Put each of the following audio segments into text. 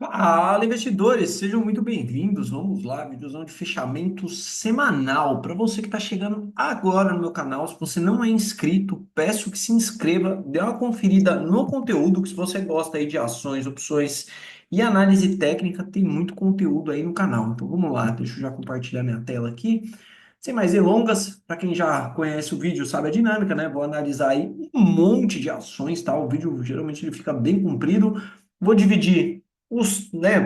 Fala, investidores, sejam muito bem-vindos. Vamos lá, videozão de fechamento semanal. Para você que está chegando agora no meu canal, se você não é inscrito, peço que se inscreva, dê uma conferida no conteúdo, que se você gosta aí de ações, opções e análise técnica, tem muito conteúdo aí no canal. Então vamos lá, deixa eu já compartilhar minha tela aqui. Sem mais delongas, para quem já conhece o vídeo, sabe a dinâmica, né? Vou analisar aí um monte de ações, tá? O vídeo geralmente ele fica bem comprido. Vou dividir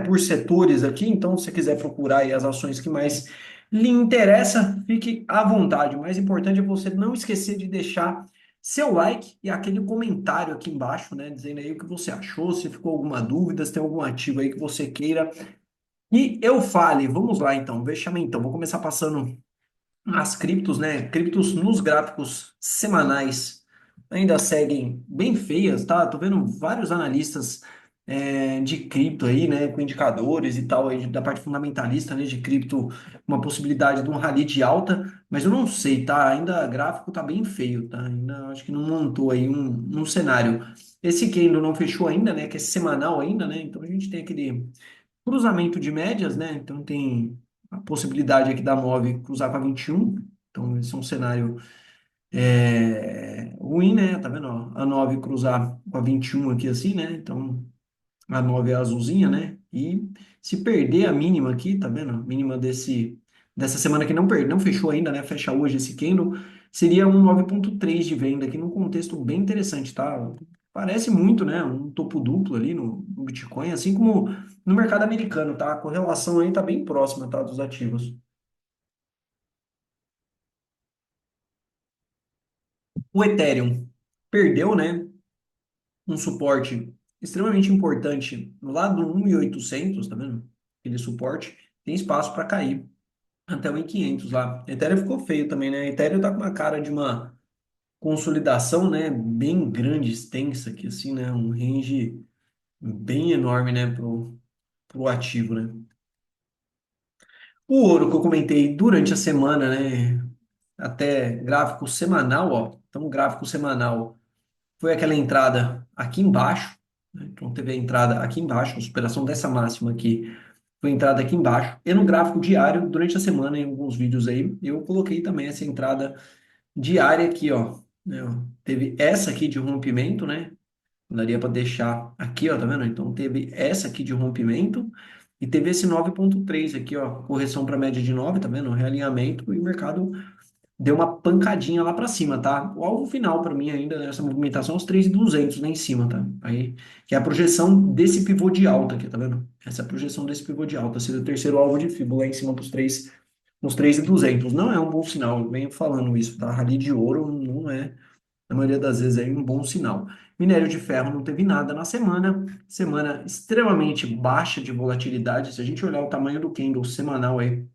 por setores aqui, então se você quiser procurar aí as ações que mais lhe interessa, fique à vontade. O mais importante é você não esquecer de deixar seu like e aquele comentário aqui embaixo, né, dizendo aí o que você achou, se ficou alguma dúvida, se tem algum ativo aí que você queira e eu fale. Vamos lá então, então, vou começar passando as criptos, né? Criptos nos gráficos semanais ainda seguem bem feias, tá? Tô vendo vários analistas de cripto aí, né? Com indicadores e tal, aí, da parte fundamentalista, né? De cripto, uma possibilidade de um rally de alta, mas eu não sei, tá? Ainda o gráfico tá bem feio, tá? Ainda acho que não montou aí um cenário. Esse candle não fechou ainda, né? Que é semanal ainda, né? Então a gente tem aquele cruzamento de médias, né? Então tem a possibilidade aqui da 9 cruzar com a 21. Então esse é um cenário ruim, né? Tá vendo? Ó? A 9 cruzar com a 21 aqui assim, né? Então a 9 é azulzinha, né? E se perder a mínima aqui, tá vendo? A mínima dessa semana que não fechou ainda, né? Fecha hoje esse candle, seria um 9,3 de venda aqui num contexto bem interessante, tá? Parece muito, né? Um topo duplo ali no Bitcoin, assim como no mercado americano, tá? A correlação aí tá bem próxima, tá? Dos ativos. O Ethereum perdeu, né? Um suporte extremamente importante no lado do 1.800, tá vendo? Aquele suporte tem espaço para cair até o 1.500 lá. Ethereum ficou feio também, né? Ethereum tá com uma cara de uma consolidação, né? Bem grande, extensa aqui, assim, né? Um range bem enorme, né? Pro ativo, né? O ouro que eu comentei durante a semana, né? Até gráfico semanal, ó. Então, o gráfico semanal foi aquela entrada aqui embaixo, né? Então, teve a entrada aqui embaixo, a superação dessa máxima aqui foi a entrada aqui embaixo. E no gráfico diário, durante a semana, em alguns vídeos aí, eu coloquei também essa entrada diária aqui, ó. Né, ó. Teve essa aqui de rompimento, né? Daria para deixar aqui, ó, tá vendo? Então teve essa aqui de rompimento e teve esse 9,3 aqui, ó, correção para média de 9, tá vendo? Realinhamento e o mercado deu uma pancadinha lá para cima, tá? O alvo final para mim ainda nessa movimentação é os 3.200 lá em cima, tá? Aí, que é a projeção desse pivô de alta aqui, tá vendo? Essa é a projeção desse pivô de alta, seria o terceiro alvo de Fibonacci lá em cima dos 3, nos 3.200. Não é um bom sinal, eu venho falando isso, tá? Rally de ouro não é, na maioria das vezes, é um bom sinal. Minério de ferro não teve nada na semana, semana extremamente baixa de volatilidade. Se a gente olhar o tamanho do candle semanal aí,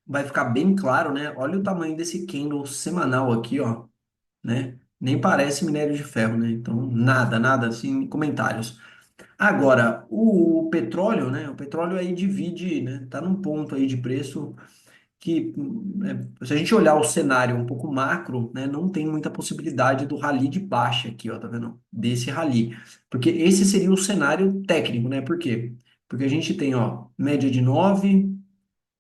vai ficar bem claro, né? Olha o tamanho desse candle semanal aqui, ó, né? Nem parece minério de ferro, né? Então, nada, assim, comentários. Agora, o petróleo, né? O petróleo aí divide, né? Tá num ponto aí de preço que, se a gente olhar o cenário um pouco macro, né? Não tem muita possibilidade do rally de baixa aqui, ó, tá vendo? Desse rally. Porque esse seria o cenário técnico, né? Por quê? Porque a gente tem, ó, média de 9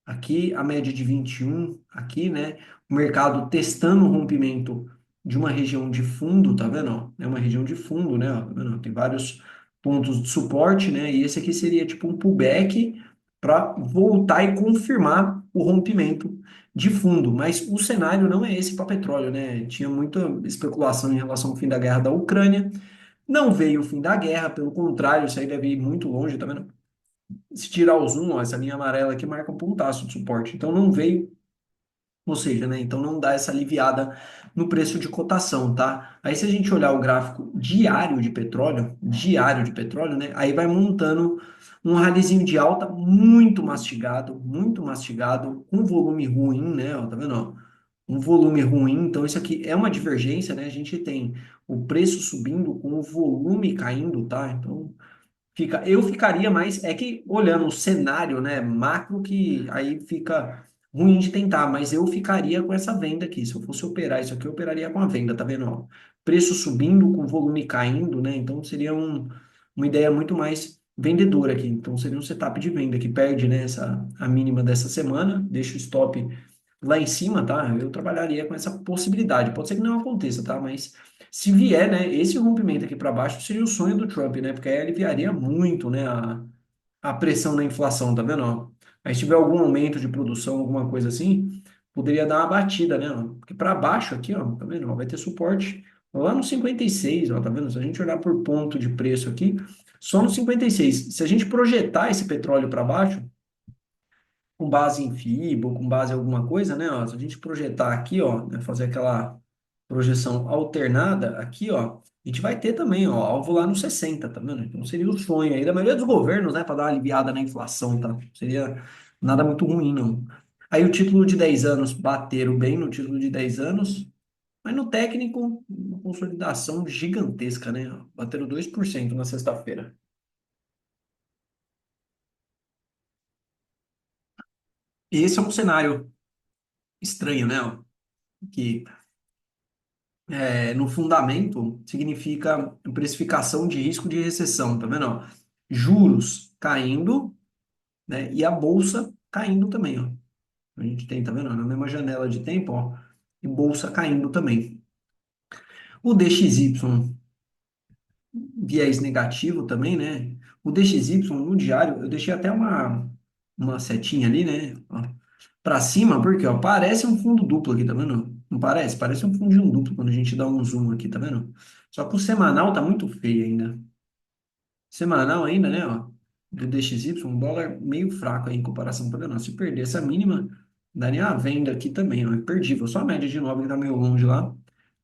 aqui, a média de 21 aqui, né? O mercado testando o rompimento de uma região de fundo, tá vendo? Ó? É uma região de fundo, né? Ó, tá vendo? Tem vários pontos de suporte, né? E esse aqui seria tipo um pullback para voltar e confirmar o rompimento de fundo. Mas o cenário não é esse para petróleo, né? Tinha muita especulação em relação ao fim da guerra da Ucrânia. Não veio o fim da guerra, pelo contrário, isso aí deve ir muito longe, tá vendo? Se tirar o zoom, ó, essa linha amarela aqui marca um pontaço de suporte. Então não veio, ou seja, né? Então não dá essa aliviada no preço de cotação, tá? Aí se a gente olhar o gráfico diário de petróleo, né? Aí vai montando um ralizinho de alta muito mastigado, com volume ruim, né? Ó, tá vendo? Ó? Um volume ruim, então isso aqui é uma divergência, né? A gente tem o preço subindo com o volume caindo, tá? Então eu ficaria mais, é que olhando o cenário, né, macro, que aí fica ruim de tentar, mas eu ficaria com essa venda aqui. Se eu fosse operar isso aqui, eu operaria com a venda, tá vendo? Ó? Preço subindo, com volume caindo, né? Então seria uma ideia muito mais vendedor aqui. Então seria um setup de venda que perde, né, a mínima dessa semana, deixa o stop lá em cima, tá? Eu trabalharia com essa possibilidade. Pode ser que não aconteça, tá? Mas se vier, né, esse rompimento aqui para baixo seria o sonho do Trump, né? Porque aí aliviaria muito, né, a pressão da inflação, tá vendo? Ó? Aí se tiver algum aumento de produção, alguma coisa assim, poderia dar uma batida, né? Ó? Porque para baixo aqui, ó, tá vendo? Ó, vai ter suporte lá no 56, ó, tá vendo? Se a gente olhar por ponto de preço aqui, só no 56. Se a gente projetar esse petróleo para baixo, com base em FIBO, com base em alguma coisa, né? Ó, se a gente projetar aqui, ó, né, fazer aquela projeção alternada aqui, ó, a gente vai ter também, ó, alvo lá no 60, tá vendo? Então seria o sonho aí da maioria dos governos, né, para dar uma aliviada na inflação, tá? Seria nada muito ruim, não. Aí o título de 10 anos bateram bem no título de 10 anos, mas no técnico, uma consolidação gigantesca, né? Bateram 2% na sexta-feira. Esse é um cenário estranho, né? Ó, que no fundamento significa precificação de risco de recessão, tá vendo? Ó? Juros caindo, né? E a bolsa caindo também, ó. A gente tem, tá vendo? Na mesma janela de tempo, ó, e bolsa caindo também. O DXY, viés negativo também, né? O DXY no diário, eu deixei até uma setinha ali, né? Para cima, porque, ó, parece um fundo duplo aqui, tá vendo? Não parece? Parece um fundinho duplo quando a gente dá um zoom aqui, tá vendo? Só que o semanal tá muito feio ainda. Semanal ainda, né, ó, do DXY, um dólar meio fraco aí em comparação com o nosso. Se perder essa mínima, daria uma venda aqui também, ó, imperdível. Só a média de 9 que tá meio longe lá,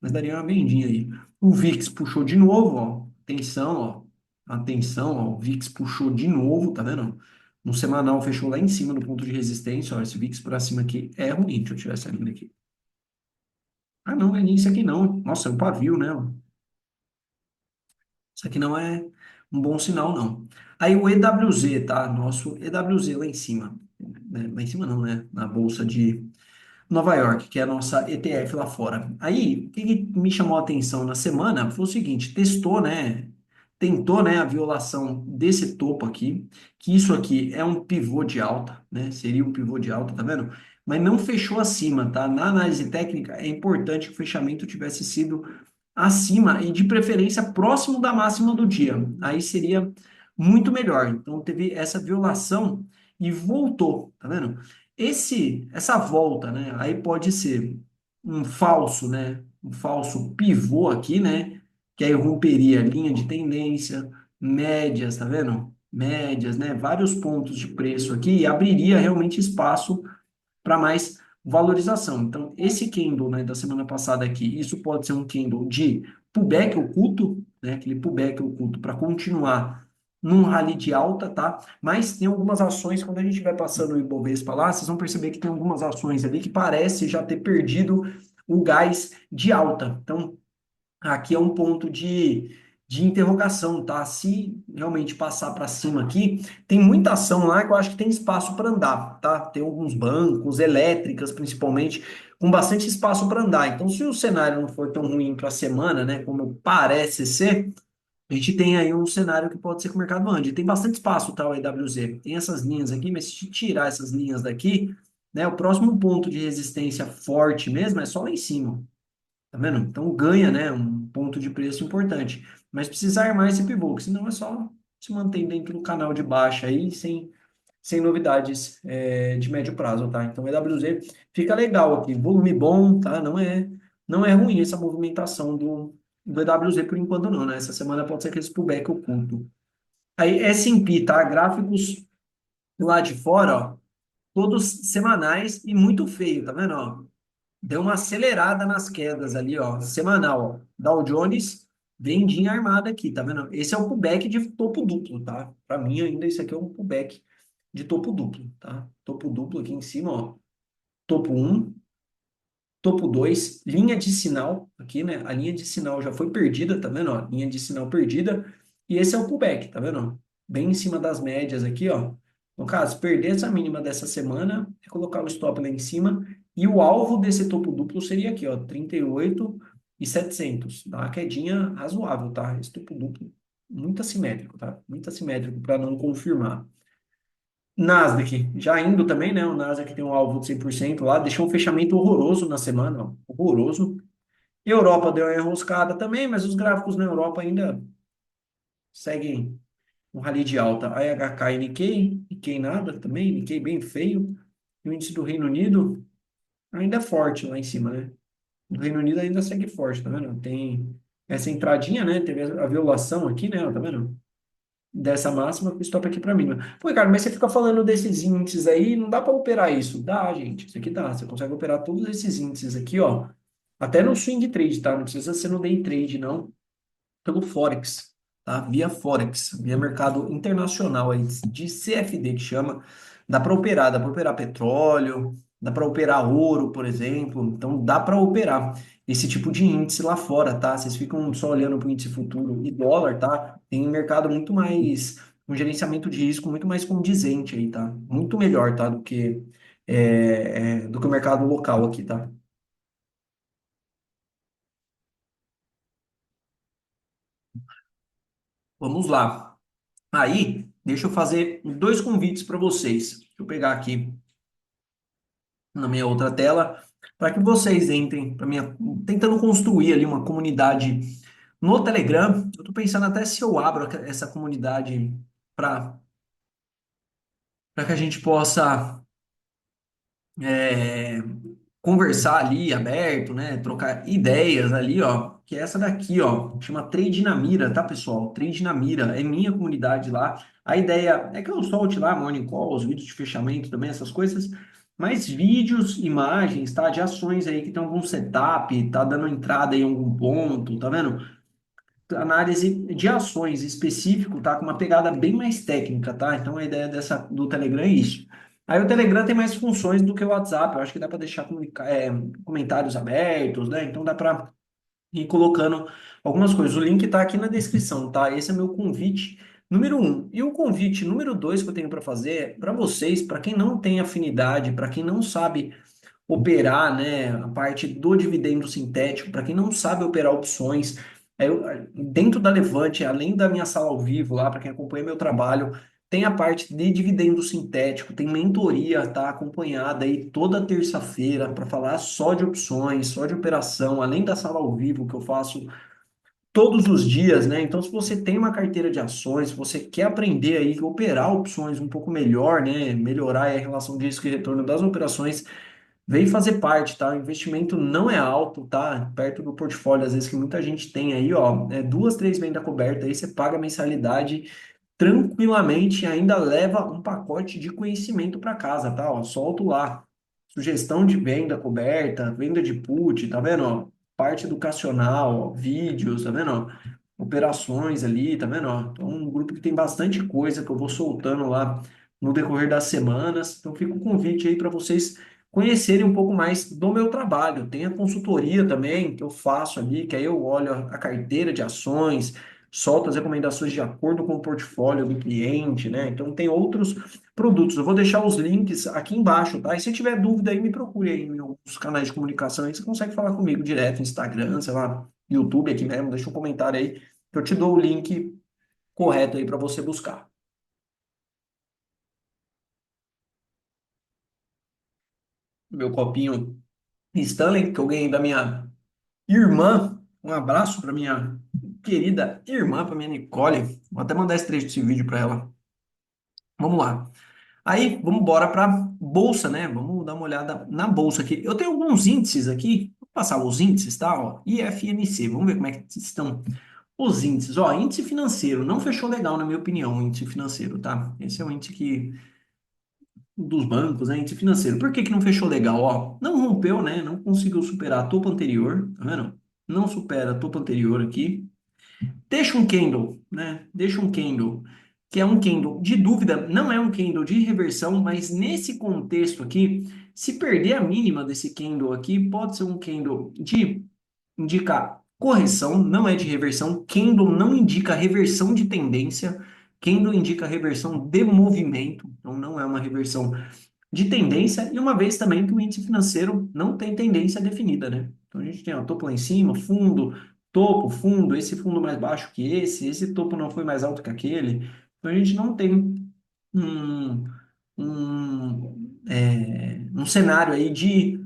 mas daria uma vendinha aí. O VIX puxou de novo, ó, atenção, ó, o VIX puxou de novo, tá vendo? No semanal fechou lá em cima do ponto de resistência, ó, esse VIX pra cima aqui é ruim, deixa eu tirar essa linha aqui. Ah, não, é isso aqui não. Nossa, é um pavio, né? Isso aqui não é um bom sinal, não. Aí o EWZ, tá? Nosso EWZ lá em cima. Né? Lá em cima não, né? Na Bolsa de Nova York, que é a nossa ETF lá fora. Aí, o que que me chamou a atenção na semana foi o seguinte, testou, né? Tentou, né, a violação desse topo aqui, que isso aqui é um pivô de alta, né? Seria um pivô de alta, tá vendo? Mas não fechou acima, tá? Na análise técnica, é importante que o fechamento tivesse sido acima e de preferência próximo da máxima do dia. Aí seria muito melhor. Então teve essa violação e voltou, tá vendo? Essa volta, né? Aí pode ser um falso, né? Um falso pivô aqui, né? Que aí romperia linha de tendência, médias, tá vendo? Médias, né? Vários pontos de preço aqui e abriria realmente espaço para mais valorização. Então, esse candle, né, da semana passada aqui, isso pode ser um candle de pullback oculto, né, aquele pullback oculto para continuar num rally de alta, tá? Mas tem algumas ações, quando a gente vai passando o Ibovespa lá, vocês vão perceber que tem algumas ações ali que parece já ter perdido o gás de alta. Então, aqui é um ponto de interrogação, tá? Se realmente passar para cima aqui, tem muita ação lá que eu acho que tem espaço para andar, tá? Tem alguns bancos, elétricas principalmente, com bastante espaço para andar. Então, se o cenário não for tão ruim para a semana, né, como parece ser, a gente tem aí um cenário que pode ser que o mercado ande. Tem bastante espaço, tá, o EWZ. Tem essas linhas aqui, mas se tirar essas linhas daqui, né, o próximo ponto de resistência forte mesmo é só lá em cima. Tá vendo? Então ganha, né, um ponto de preço importante. Mas precisa armar esse pivô, que senão é só se manter dentro do canal de baixa aí, sem novidades de médio prazo, tá? Então, EWZ fica legal aqui, volume bom, tá? Não é ruim essa movimentação do EWZ por enquanto não, né? Essa semana pode ser que esse pullback oculto. Aí, S&P, tá? Gráficos lá de fora, ó, todos semanais e muito feio, tá vendo, ó? Deu uma acelerada nas quedas ali, ó, semanal, ó. Dow Jones, vendinha armada aqui, tá vendo? Esse é o pullback de topo duplo, tá? Para mim ainda isso aqui é um pullback de topo duplo, tá? Topo duplo aqui em cima, ó. Topo um, topo 2, linha de sinal aqui, né? A linha de sinal já foi perdida, tá vendo, ó? Linha de sinal perdida. E esse é o pullback, tá vendo, ó? Bem em cima das médias aqui, ó. No caso, perder essa mínima dessa semana, é colocar o stop lá em cima. E o alvo desse topo duplo seria aqui, ó, 38.700. Dá uma quedinha razoável, tá? Esse topo duplo. muito assimétrico, tá? Muito assimétrico para não confirmar. Nasdaq, já indo também, né? O Nasdaq tem um alvo de 100% lá, deixou um fechamento horroroso na semana, ó, horroroso. Europa deu uma enroscada também, mas os gráficos na Europa ainda seguem um rally de alta. IHK e Nikkei, Nikkei nada também, Nikkei bem feio. E o índice do Reino Unido ainda é forte lá em cima, né? O Reino Unido ainda segue forte, tá vendo? Tem essa entradinha, né? Teve a violação aqui, né? Tá vendo? Dessa máxima, o stop aqui para mim. Pô, cara, mas você fica falando desses índices aí, não dá para operar isso? Dá, gente. Isso aqui dá. Você consegue operar todos esses índices aqui, ó. Até no swing trade, tá? Não precisa ser no day trade, não. Pelo Forex, tá? Via Forex, via mercado internacional aí, de CFD que chama. Dá para operar petróleo, dá para operar ouro, por exemplo. Então dá para operar esse tipo de índice lá fora, tá? Vocês ficam só olhando para o índice futuro e dólar, tá? Tem um mercado muito mais, um gerenciamento de risco muito mais condizente aí, tá? Muito melhor, tá? Do que o mercado local aqui, tá? Vamos lá. Aí, deixa eu fazer dois convites para vocês. Deixa eu pegar aqui na minha outra tela para que vocês entrem para minha tentando construir ali uma comunidade no Telegram. Eu estou pensando até se eu abro essa comunidade para que a gente possa é, conversar ali aberto, né? Trocar ideias ali, ó. Que é essa daqui, ó. Chama Trade na Mira, tá, pessoal? Trade na Mira. É minha comunidade lá. A ideia é que eu solte lá morning calls, vídeos de fechamento também, essas coisas. Mas vídeos, imagens, tá? De ações aí que tem algum setup, tá dando entrada em algum ponto, tá vendo? Análise de ações específico, tá? Com uma pegada bem mais técnica, tá? Então a ideia do Telegram é isso. Aí o Telegram tem mais funções do que o WhatsApp. Eu acho que dá para deixar comentários abertos, né? Então dá para ir colocando algumas coisas. O link está aqui na descrição, tá? Esse é meu convite número um. E o convite número dois que eu tenho para fazer é para vocês, para quem não tem afinidade, para quem não sabe operar, né, a parte do dividendo sintético, para quem não sabe operar opções, dentro da Levante, além da minha sala ao vivo lá, para quem acompanha meu trabalho, tem a parte de dividendo sintético, tem mentoria, tá acompanhada aí toda terça-feira para falar só de opções, só de operação, além da sala ao vivo que eu faço todos os dias, né? Então, se você tem uma carteira de ações, se você quer aprender aí a operar opções um pouco melhor, né? Melhorar aí a relação de risco e retorno das operações, vem fazer parte, tá? O investimento não é alto, tá? Perto do portfólio, às vezes, que muita gente tem aí, ó, duas, três vendas cobertas, aí você paga a mensalidade tranquilamente e ainda leva um pacote de conhecimento para casa, tá? Ó, solto lá. Sugestão de venda coberta, venda de put, tá vendo? Ó? Parte educacional, ó, vídeos, tá vendo? Ó? Operações ali, tá vendo? Ó? Então, um grupo que tem bastante coisa que eu vou soltando lá no decorrer das semanas. Então, fica o convite aí para vocês conhecerem um pouco mais do meu trabalho. Tem a consultoria também que eu faço ali, que aí eu olho a carteira de ações, solto as recomendações de acordo com o portfólio do cliente, né? Então tem outros produtos. Eu vou deixar os links aqui embaixo, tá? E se tiver dúvida aí, me procure aí nos canais de comunicação aí, você consegue falar comigo direto, Instagram, sei lá, YouTube aqui mesmo, deixa um comentário aí, que eu te dou o link correto aí para você buscar. Meu copinho Stanley, que eu ganhei da minha irmã. Um abraço para minha querida irmã, para minha Nicole. Vou até mandar esse trecho desse vídeo para ela. Vamos lá. Aí, vamos embora para bolsa, né? Vamos dar uma olhada na bolsa aqui. Eu tenho alguns índices aqui. Vou passar os índices, tá? Ó, IFNC. Vamos ver como é que estão os índices. Ó, índice financeiro. Não fechou legal, na minha opinião, o índice financeiro, tá? Esse é o índice que dos bancos, né? Índice financeiro. Por que que não fechou legal? Ó, não rompeu, né? Não conseguiu superar a topo anterior, tá vendo? Não supera a topo anterior aqui. Deixa um candle, né? Deixa um candle, que é um candle de dúvida, não é um candle de reversão, mas nesse contexto aqui, se perder a mínima desse candle aqui, pode ser um candle de indicar correção, não é de reversão. Candle não indica reversão de tendência. Candle indica reversão de movimento, então não é uma reversão de tendência, e uma vez também que o índice financeiro não tem tendência definida, né? Então a gente tem ó, topo lá em cima, fundo, topo, fundo, esse fundo mais baixo que esse topo não foi mais alto que aquele. Então a gente não tem um, um cenário aí de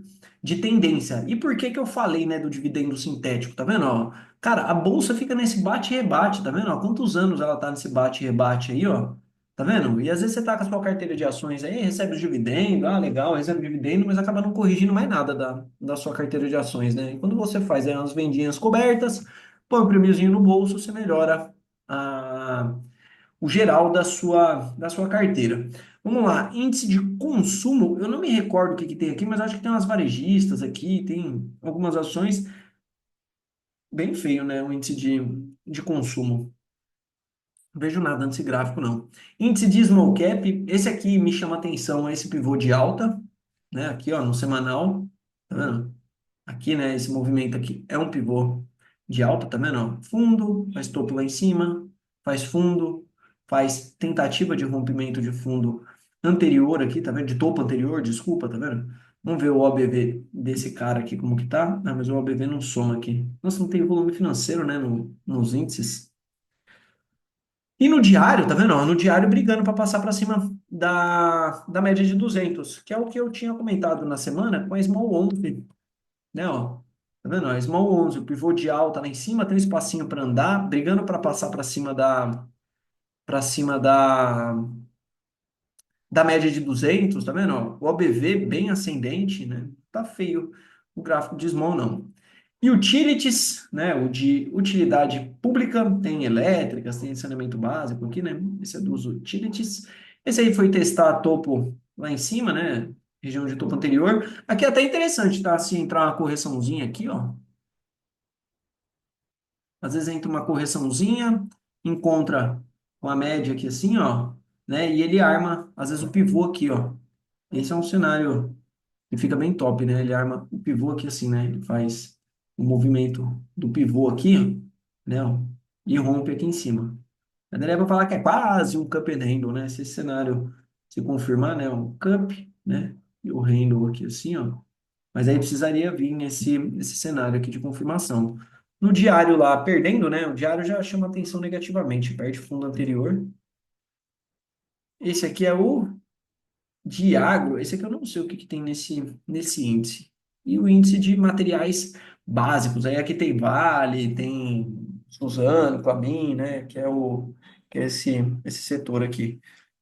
tendência. E por que que eu falei, né, do dividendo sintético? Tá vendo, ó? Cara, a bolsa fica nesse bate e rebate, tá vendo? Ó, quantos anos ela tá nesse bate e rebate aí, ó? Tá vendo? E às vezes você tá com a sua carteira de ações aí, recebe os dividendos, ah, legal, recebe dividendo, mas acaba não corrigindo mais nada da sua carteira de ações, né? E quando você faz aí umas vendinhas cobertas, põe um prêmiozinho no bolso, você melhora o geral da sua carteira. Vamos lá, índice de consumo, eu não me recordo o que que tem aqui, mas acho que tem umas varejistas aqui, tem algumas ações, bem feio, né? O índice de consumo. Não vejo nada nesse gráfico, não. Índice de small cap, esse aqui me chama atenção, esse pivô de alta, né? Aqui, ó, no semanal, tá vendo? Aqui, né, esse movimento aqui é um pivô de alta, tá vendo? Ó? Fundo, faz topo lá em cima, faz fundo, faz tentativa de rompimento de fundo anterior aqui, tá vendo? De topo anterior, desculpa, tá vendo? Vamos ver o OBV desse cara aqui como que tá. Ah, mas o OBV não soma aqui. Nossa, não tem volume financeiro, né, nos índices. E no diário, tá vendo? Ó? No diário brigando para passar para cima da média de 200, que é o que eu tinha comentado na semana com a Small 11, né, ó. Tá vendo? Ó, Small 11, o pivô de alta lá em cima, tem um espacinho para andar, brigando para passar para cima da média de 200, tá vendo? Ó, o OBV bem ascendente, né? Tá feio o gráfico de Small não. E utilities, né? O de utilidade pública, tem elétricas, tem saneamento básico aqui, né? Esse é dos utilities. Esse aí foi testar topo lá em cima, né? Região de topo anterior. Aqui é até interessante, tá? Se entrar uma correçãozinha aqui, ó. Às vezes entra uma correçãozinha, encontra uma média aqui assim, ó, né? E ele arma, às vezes, o pivô aqui, ó. Esse é um cenário que fica bem top, né? Ele arma o pivô aqui assim, né? Ele faz o movimento do pivô aqui, ó, né? Ó, e rompe aqui em cima. Mas daí é para falar que é quase um cup and handle, né? Se esse cenário se confirmar, né? Um cup, né? E o handle aqui assim, ó. Mas aí precisaria vir esse cenário aqui de confirmação. No diário lá, perdendo, né? O diário já chama atenção negativamente, perde fundo anterior. Esse aqui é o de agro, esse aqui eu não sei o que que tem nesse índice. E o índice de materiais básicos, aí aqui tem Vale, tem Suzano, Klabin, né? Que é esse setor aqui.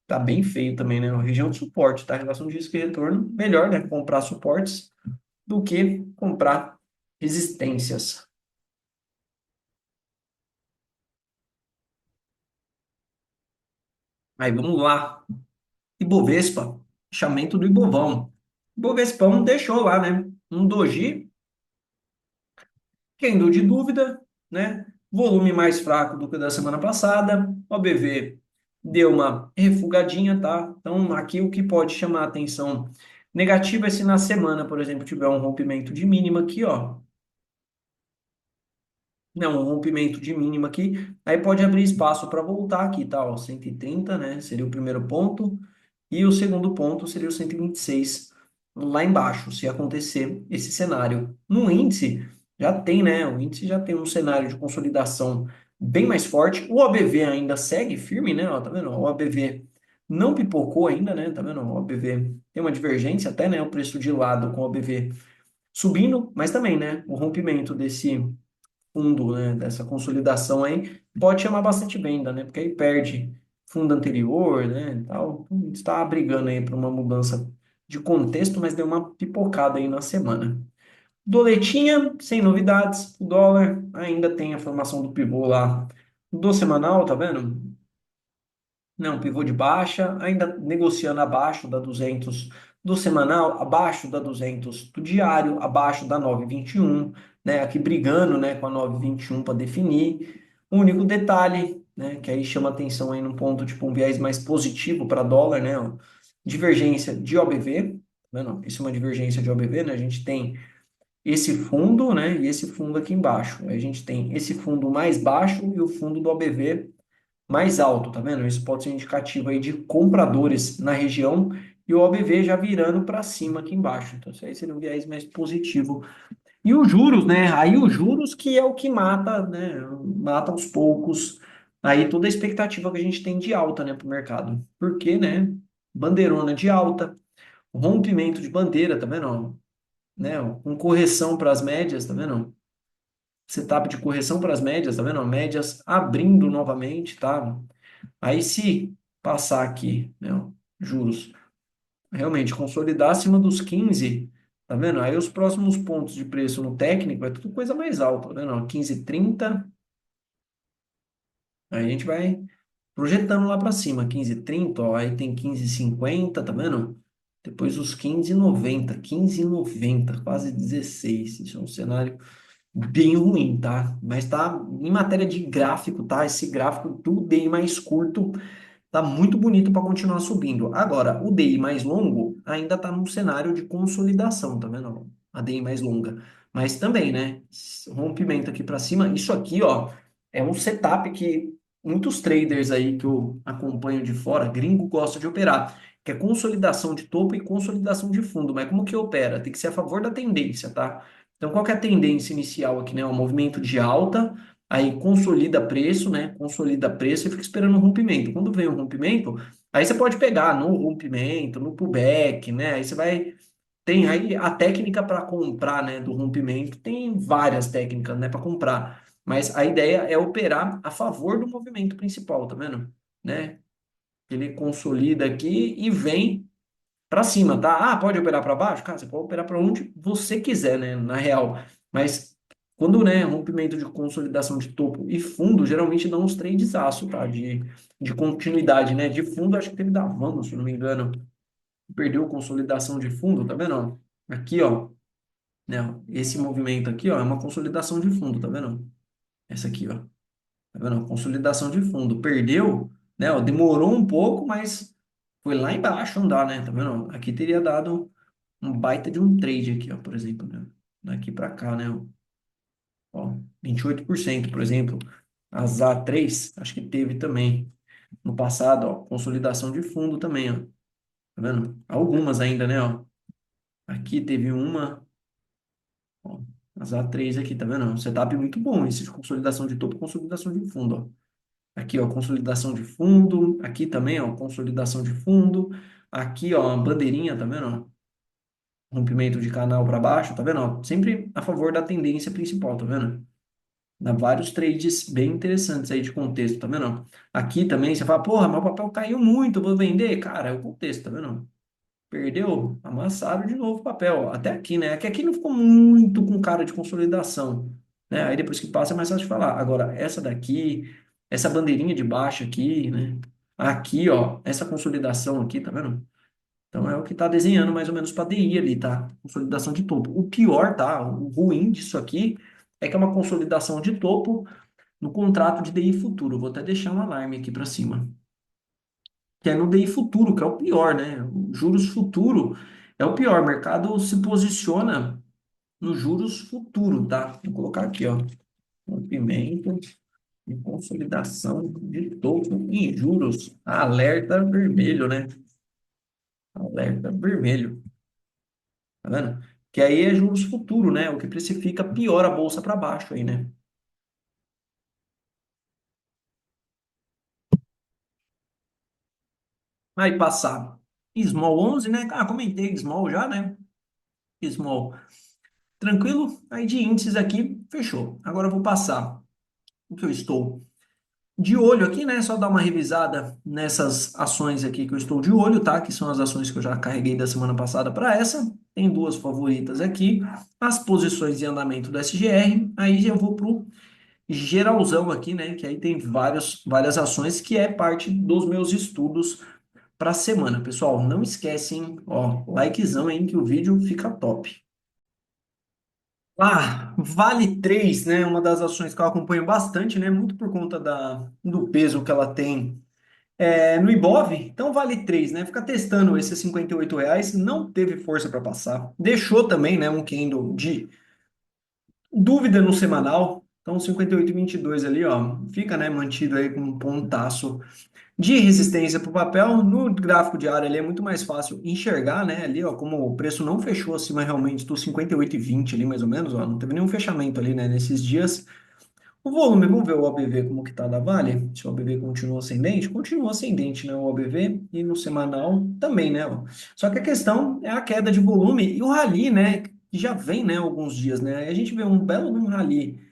Tá bem feio também, né? Uma região de suporte, tá? Relação de risco e retorno, melhor, né? Comprar suportes do que comprar resistências. Aí vamos lá. Ibovespa, fechamento do Ibovão. Ibovespão deixou lá, né? Um doji, quem deu de dúvida, né? Volume mais fraco do que o da semana passada. O BV deu uma refugadinha, tá? Então, aqui o que pode chamar a atenção negativa é se na semana, por exemplo, tiver um rompimento de mínima aqui, ó. Não, um rompimento de mínima aqui, aí pode abrir espaço para voltar aqui, tá? Ó, 130, né? Seria o primeiro ponto. E o segundo ponto seria o 126 lá embaixo, se acontecer esse cenário. No índice, já tem, né? O índice já tem um cenário de consolidação bem mais forte. O ABV ainda segue firme, né? Ó, tá vendo? O ABV não pipocou ainda, né? Tá vendo? O ABV tem uma divergência até, né? O preço de lado com o ABV subindo, mas também, né? O rompimento desse fundo, né, dessa consolidação aí, pode chamar bastante venda, né? Porque aí perde fundo anterior, né, e tal. A gente está brigando aí para uma mudança de contexto, mas deu uma pipocada aí na semana. Doletinha, sem novidades. O dólar ainda tem a formação do pivô lá do semanal, tá vendo? Não, pivô de baixa, ainda negociando abaixo da 200 do semanal, abaixo da 200 do diário, abaixo da 9,21, né? Aqui brigando, né, com a 9,21 para definir. O único detalhe, né, que aí chama atenção aí num ponto, tipo um viés mais positivo para dólar, né? Ó, divergência de OBV, tá vendo? Isso é uma divergência de OBV, né? A gente tem esse fundo, né, e esse fundo aqui embaixo. Aí a gente tem esse fundo mais baixo e o fundo do OBV mais alto, tá vendo? Isso pode ser indicativo aí de compradores na região e o OBV já virando para cima aqui embaixo. Então, isso aí seria um viés mais positivo E os juros, né? Aí os juros que é o que mata, né? Mata aos poucos. Aí toda a expectativa que a gente tem de alta, né, para o mercado. Porque, né? Bandeirona de alta, rompimento de bandeira, tá vendo? Ó? Né? Ó, com correção para as médias, tá vendo? Setup de correção para as médias, tá vendo? Ó? Médias abrindo novamente, tá? Aí se passar aqui, né? Ó, juros realmente consolidar acima dos 15, tá vendo? Aí os próximos pontos de preço no técnico é tudo coisa mais alta, tá vendo? Ó, 15,30, aí a gente vai projetando lá para cima, 15,30, ó, aí tem 15,50, tá vendo? Depois os 15,90, 15,90, quase 16. Isso é um cenário bem ruim, tá? Mas tá em matéria de gráfico, tá? Esse gráfico do DI mais curto tá muito bonito para continuar subindo. Agora, o DI mais longo ainda está num cenário de consolidação, tá vendo? A DI mais longa. Mas também, né? Rompimento aqui para cima. Isso aqui, ó, é um setup que muitos traders aí que eu acompanho de fora, gringo, gostam de operar, que é consolidação de topo e consolidação de fundo. Mas como que opera? Tem que ser a favor da tendência, tá? Então, qual que é a tendência inicial aqui, né? O movimento de alta. Aí consolida preço, né? Consolida preço e fica esperando o rompimento. Quando vem o rompimento, aí você pode pegar no rompimento, no pullback, né? Aí você vai. Tem aí a técnica para comprar, né? Do rompimento. Tem várias técnicas, né? Para comprar. Mas a ideia é operar a favor do movimento principal, tá vendo? Né? Ele consolida aqui e vem para cima, tá? Ah, pode operar para baixo? Cara, você pode operar para onde você quiser, né? Na real. Mas quando, né, rompimento de consolidação de topo e fundo, geralmente dá uns trades aço, tá? De continuidade, né? De fundo, acho que teve da Vamos, se não me engano. Perdeu consolidação de fundo, tá vendo? Ó? Aqui, ó. Né? Esse movimento aqui, ó, é uma consolidação de fundo, tá vendo? Essa aqui, ó. Tá vendo? Consolidação de fundo. Perdeu, né? Ó, demorou um pouco, mas foi lá embaixo andar, né? Tá vendo? Aqui teria dado um baita de um trade aqui, ó, por exemplo, né? Daqui para cá, né? Ó, 28%, por exemplo. A ZA3, acho que teve também no passado, ó, consolidação de fundo também, ó. Tá vendo? Algumas ainda, né, ó. Aqui teve uma, ó, a ZA3 aqui, tá vendo? Um setup muito bom esse de consolidação de topo, consolidação de fundo, ó. Aqui, ó, consolidação de fundo, aqui também, ó, consolidação de fundo. Aqui, ó, uma bandeirinha, tá vendo? Ó? Rompimento de canal para baixo, tá vendo? Ó, sempre a favor da tendência principal, tá vendo? Dá vários trades bem interessantes aí de contexto, tá vendo? Aqui também você fala, porra, meu papel caiu muito, eu vou vender. Cara, é o contexto, tá vendo? Perdeu, amassaram de novo o papel. Até aqui, né? Aqui não ficou muito com cara de consolidação, né? Aí depois que passa é mais fácil de falar. Agora, essa daqui, essa bandeirinha de baixo aqui, né? Aqui, ó, essa consolidação aqui, tá vendo? Então é o que está desenhando mais ou menos para DI ali, tá? Consolidação de topo. O pior, tá? O ruim disso aqui é que é uma consolidação de topo no contrato de DI futuro. Vou até deixar um alarme aqui para cima. Que é no DI futuro, que é o pior, né? O juros futuro é o pior. O mercado se posiciona no juros futuro, tá? Vou colocar aqui, ó. Rompimento e consolidação de topo em juros. Alerta vermelho, né? Alerta vermelho. Tá vendo? Que aí é juros futuro, né? O que precifica pior a bolsa para baixo aí, né? Aí passar Small 11, né? Ah, comentei Small já, né? Small. Tranquilo? Aí de índices aqui, fechou. Agora eu vou passar o que eu estou de olho aqui, né? Só dar uma revisada nessas ações aqui que eu estou de olho, tá? Que são as ações que eu já carreguei da semana passada para essa. Tem duas favoritas aqui. As posições de andamento do SGR. Aí eu vou pro geralzão aqui, né? Que aí tem várias ações que é parte dos meus estudos para a semana. Pessoal, não esquecem, ó, likezão aí que o vídeo fica top. Ah, Vale 3, né? Uma das ações que eu acompanho bastante, né? Muito por conta do peso que ela tem no Ibov. Então, Vale 3, né? Fica testando esses R$ 58. Não teve força para passar. Deixou também, né? Um candle de dúvida no semanal. Então, 58,22 ali, ó, fica, né, mantido aí com um pontaço de resistência para o papel. No gráfico diário ali é muito mais fácil enxergar, né, ali, ó, como o preço não fechou acima realmente do 58,20 ali, mais ou menos, ó, não teve nenhum fechamento ali, né, nesses dias. O volume, vamos ver o OBV como que tá da Vale, se o OBV continua ascendente, né, o OBV, e no semanal também, né, ó. Só que a questão é a queda de volume e o rally, né, que já vem, né, alguns dias, né, aí a gente vê um belo de um rally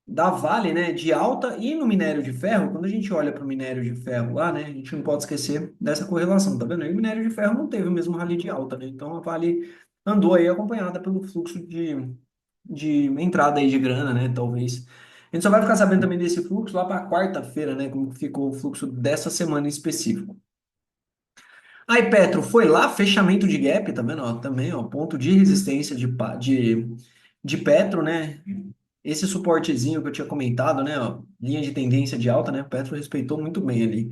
da Vale, né, de alta e no minério de ferro, quando a gente olha para o minério de ferro lá, né, a gente não pode esquecer dessa correlação, tá vendo? E o minério de ferro não teve o mesmo rally de alta, né? Então a Vale andou aí acompanhada pelo fluxo de entrada aí de grana, né, talvez. A gente só vai ficar sabendo também desse fluxo lá para quarta-feira, né, como que ficou o fluxo dessa semana em específico. Aí, Petro, foi lá, fechamento de gap, tá vendo? Ó, também, ó, ponto de resistência de Petro, né? Esse suportezinho que eu tinha comentado, né? Ó, linha de tendência de alta, né? O Petro respeitou muito bem ali.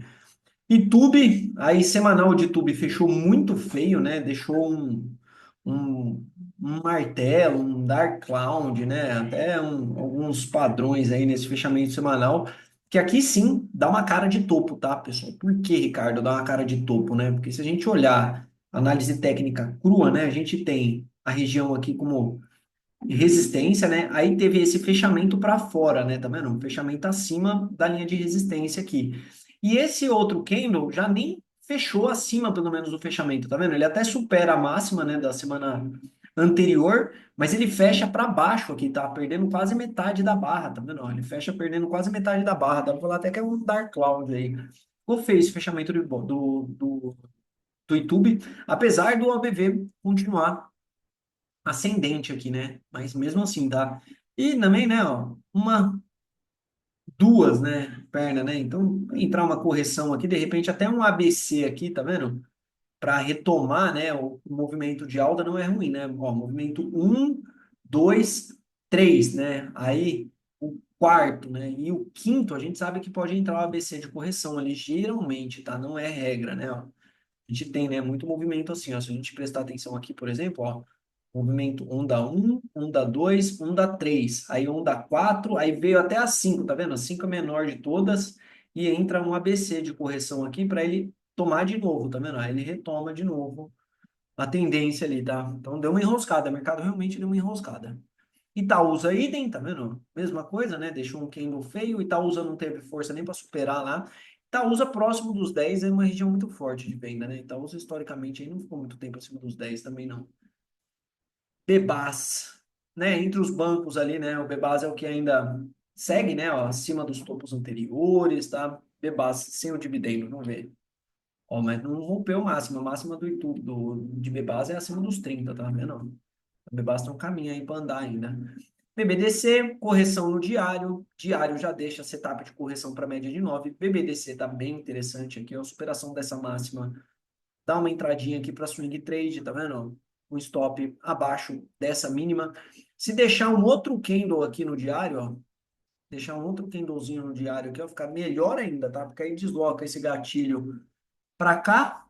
E Tube, aí semanal de Tube fechou muito feio, né? Deixou um, um martelo, um dark cloud, né? Até alguns padrões aí nesse fechamento semanal, que aqui sim dá uma cara de topo, tá, pessoal? Por que, Ricardo, dá uma cara de topo, né? Porque se a gente olhar análise técnica crua, né? A gente tem a região aqui como resistência, né? Aí teve esse fechamento para fora, né? Tá vendo? Um fechamento acima da linha de resistência aqui. E esse outro candle já nem fechou acima, pelo menos, do fechamento, tá vendo? Ele até supera a máxima, né, da semana anterior, mas ele fecha para baixo aqui, tá? Perdendo quase metade da barra, tá vendo? Ó, ele fecha perdendo quase metade da barra. Dá pra falar até que é um dark cloud aí. Ficou feio esse fechamento do YouTube, apesar do OBV continuar ascendente aqui, né? Mas mesmo assim, tá? E também, né, ó, duas, né, perna, né? Então, entrar uma correção aqui, de repente até um ABC aqui, tá vendo? Para retomar, né, o movimento de alta não é ruim, né? Ó, movimento um, 2, 3, né? Aí o quarto, né? E o quinto, a gente sabe que pode entrar o ABC de correção ali, geralmente, tá? Não é regra, né? Ó, a gente tem, né, muito movimento assim, ó. Se a gente prestar atenção aqui, por exemplo, ó, movimento onda onda 2 onda 3 aí onda 4 aí veio até a 5, tá vendo? A 5 é a menor de todas e entra um ABC de correção aqui para ele tomar de novo, tá vendo? Aí ele retoma de novo a tendência ali, tá? Então deu uma enroscada, o mercado realmente deu uma enroscada. Itaúsa idem, tá vendo? Mesma coisa, né? Deixou um candle feio, Itaúsa não teve força nem para superar lá. Itaúsa próximo dos 10 é uma região muito forte de venda, né? Itaúsa historicamente aí não ficou muito tempo acima dos 10 também não. Bebas, né? Entre os bancos ali, né? O Bebas é o que ainda segue, né? Ó, acima dos topos anteriores, tá? Bebas sem o dividendo, vamos ver. Ó, mas não rompeu o máximo. A máxima do YouTube de Bebas é acima dos 30, tá vendo? O Bebas tem um caminho aí para andar ainda. BBDC, correção no diário. Diário já deixa setup de correção para média de 9. BBDC tá bem interessante aqui, ó. Superação dessa máxima. Dá uma entradinha aqui para swing trade, tá vendo? Um stop abaixo dessa mínima. Se deixar um outro candle aqui no diário, ó, deixar um outro candlezinho no diário aqui, ó, ficar melhor ainda, tá? Porque aí desloca esse gatilho para cá,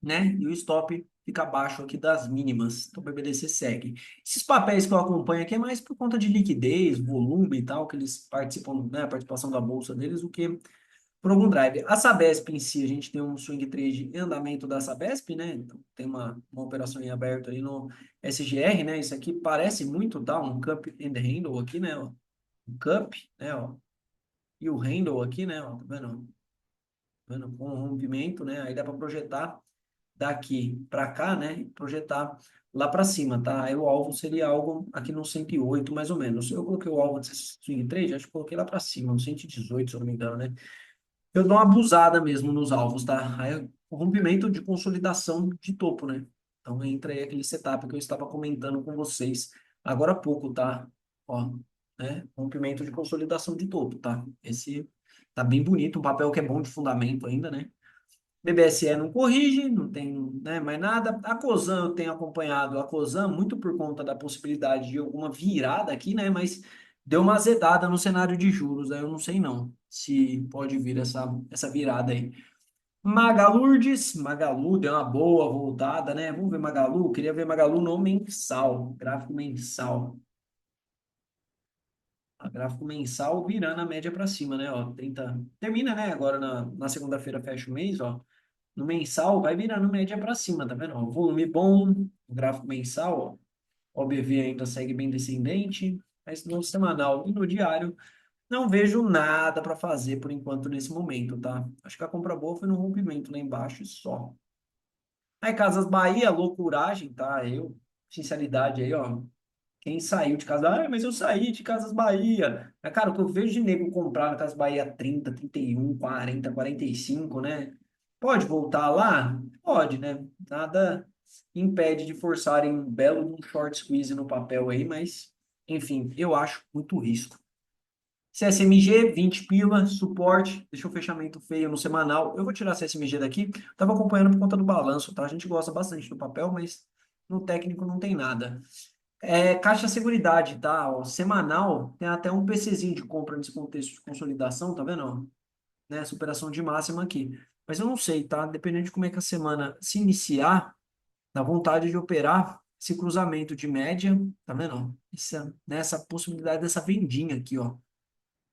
né? E o stop fica abaixo aqui das mínimas. Então o BBDC segue. Esses papéis que eu acompanho aqui é mais por conta de liquidez, volume e tal, que eles participam, né? A participação da bolsa deles, o que por algum drive. A Sabesp em si, a gente tem um swing trade em andamento da Sabesp, né? Então, tem uma operação em aberto aí no SGR, né? Isso aqui parece muito, tá? Um cup and handle aqui, né? Ó. Um cup, né? Ó. E o handle aqui, né? Ó. Tá vendo? Tá vendo? Com o rompimento, né? Aí dá para projetar daqui para cá, né? E projetar lá para cima, tá? Aí o alvo seria algo aqui no 108, mais ou menos. Eu coloquei o alvo desse swing trade, acho que coloquei lá para cima, no 118, se eu não me engano, né? Eu dou uma abusada mesmo nos alvos, tá? Aí, o rompimento de consolidação de topo, né? Então entra aí aquele setup que eu estava comentando com vocês agora há pouco, tá? Ó, né? Rompimento de consolidação de topo, tá? Esse tá bem bonito, um papel que é bom de fundamento ainda, né? BBSE não corrige, não tem, né, mais nada. A Cosan eu tenho acompanhado a Cosan muito por conta da possibilidade de alguma virada aqui, né? Mas deu uma azedada no cenário de juros, aí eu não sei não se pode vir essa virada aí. Magalu deu uma boa voltada, né? Vamos ver Magalu, queria ver Magalu no mensal, gráfico mensal. A gráfico mensal virando a média para cima, né? Ó, 30, termina, né? Agora na segunda-feira fecha o mês, ó. No mensal vai virando média para cima, tá vendo? Ó, volume bom, o gráfico mensal, ó. O OBV ainda segue bem descendente, mas no semanal e no diário não vejo nada para fazer por enquanto nesse momento, tá? Acho que a compra boa foi no rompimento lá embaixo e só. Aí Casas Bahia, loucuragem, tá? Sinceridade aí, ó. Quem saiu de casa, mas eu saí de Casas Bahia. Cara, o que eu vejo de nego comprar na Casas Bahia 30, 31, 40, 45, né? Pode voltar lá? Pode, né? Nada impede de forçarem um belo de um short squeeze no papel aí, mas, enfim, eu acho muito risco. CSMG, 20 pila, suporte, deixou o fechamento feio no semanal. Eu vou tirar a CSMG daqui, tava acompanhando por conta do balanço, tá? A gente gosta bastante do papel, mas no técnico não tem nada. Caixa Seguridade, tá? Ó, semanal, tem até um PCzinho de compra nesse contexto de consolidação, tá vendo? Ó? Né? Superação de máxima aqui. Mas eu não sei, tá? Dependendo de como é que a semana se iniciar, dá vontade de operar esse cruzamento de média, tá vendo? Ó? Nessa possibilidade dessa vendinha aqui, ó.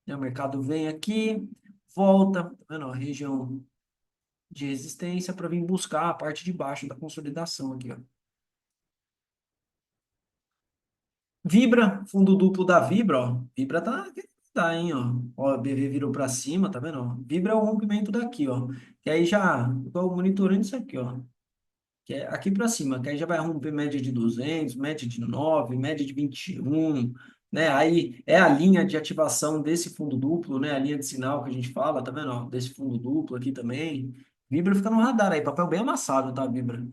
Né? O mercado vem aqui, volta, tá vendo? Ó? Região de resistência para vir buscar a parte de baixo da consolidação aqui, ó. Vibra, fundo duplo da Vibra, ó. Vibra tá, hein, ó. Ó, BV virou para cima, tá vendo? Ó? Vibra é o rompimento daqui, ó. Que aí já, tô monitorando isso aqui, ó. Que é aqui para cima, que aí já vai romper média de 200, média de 9, média de 21, né? Aí é a linha de ativação desse fundo duplo, né? A linha de sinal que a gente fala, tá vendo? Ó? Desse fundo duplo aqui também. Vibra fica no radar aí, papel bem amassado, tá, Vibra?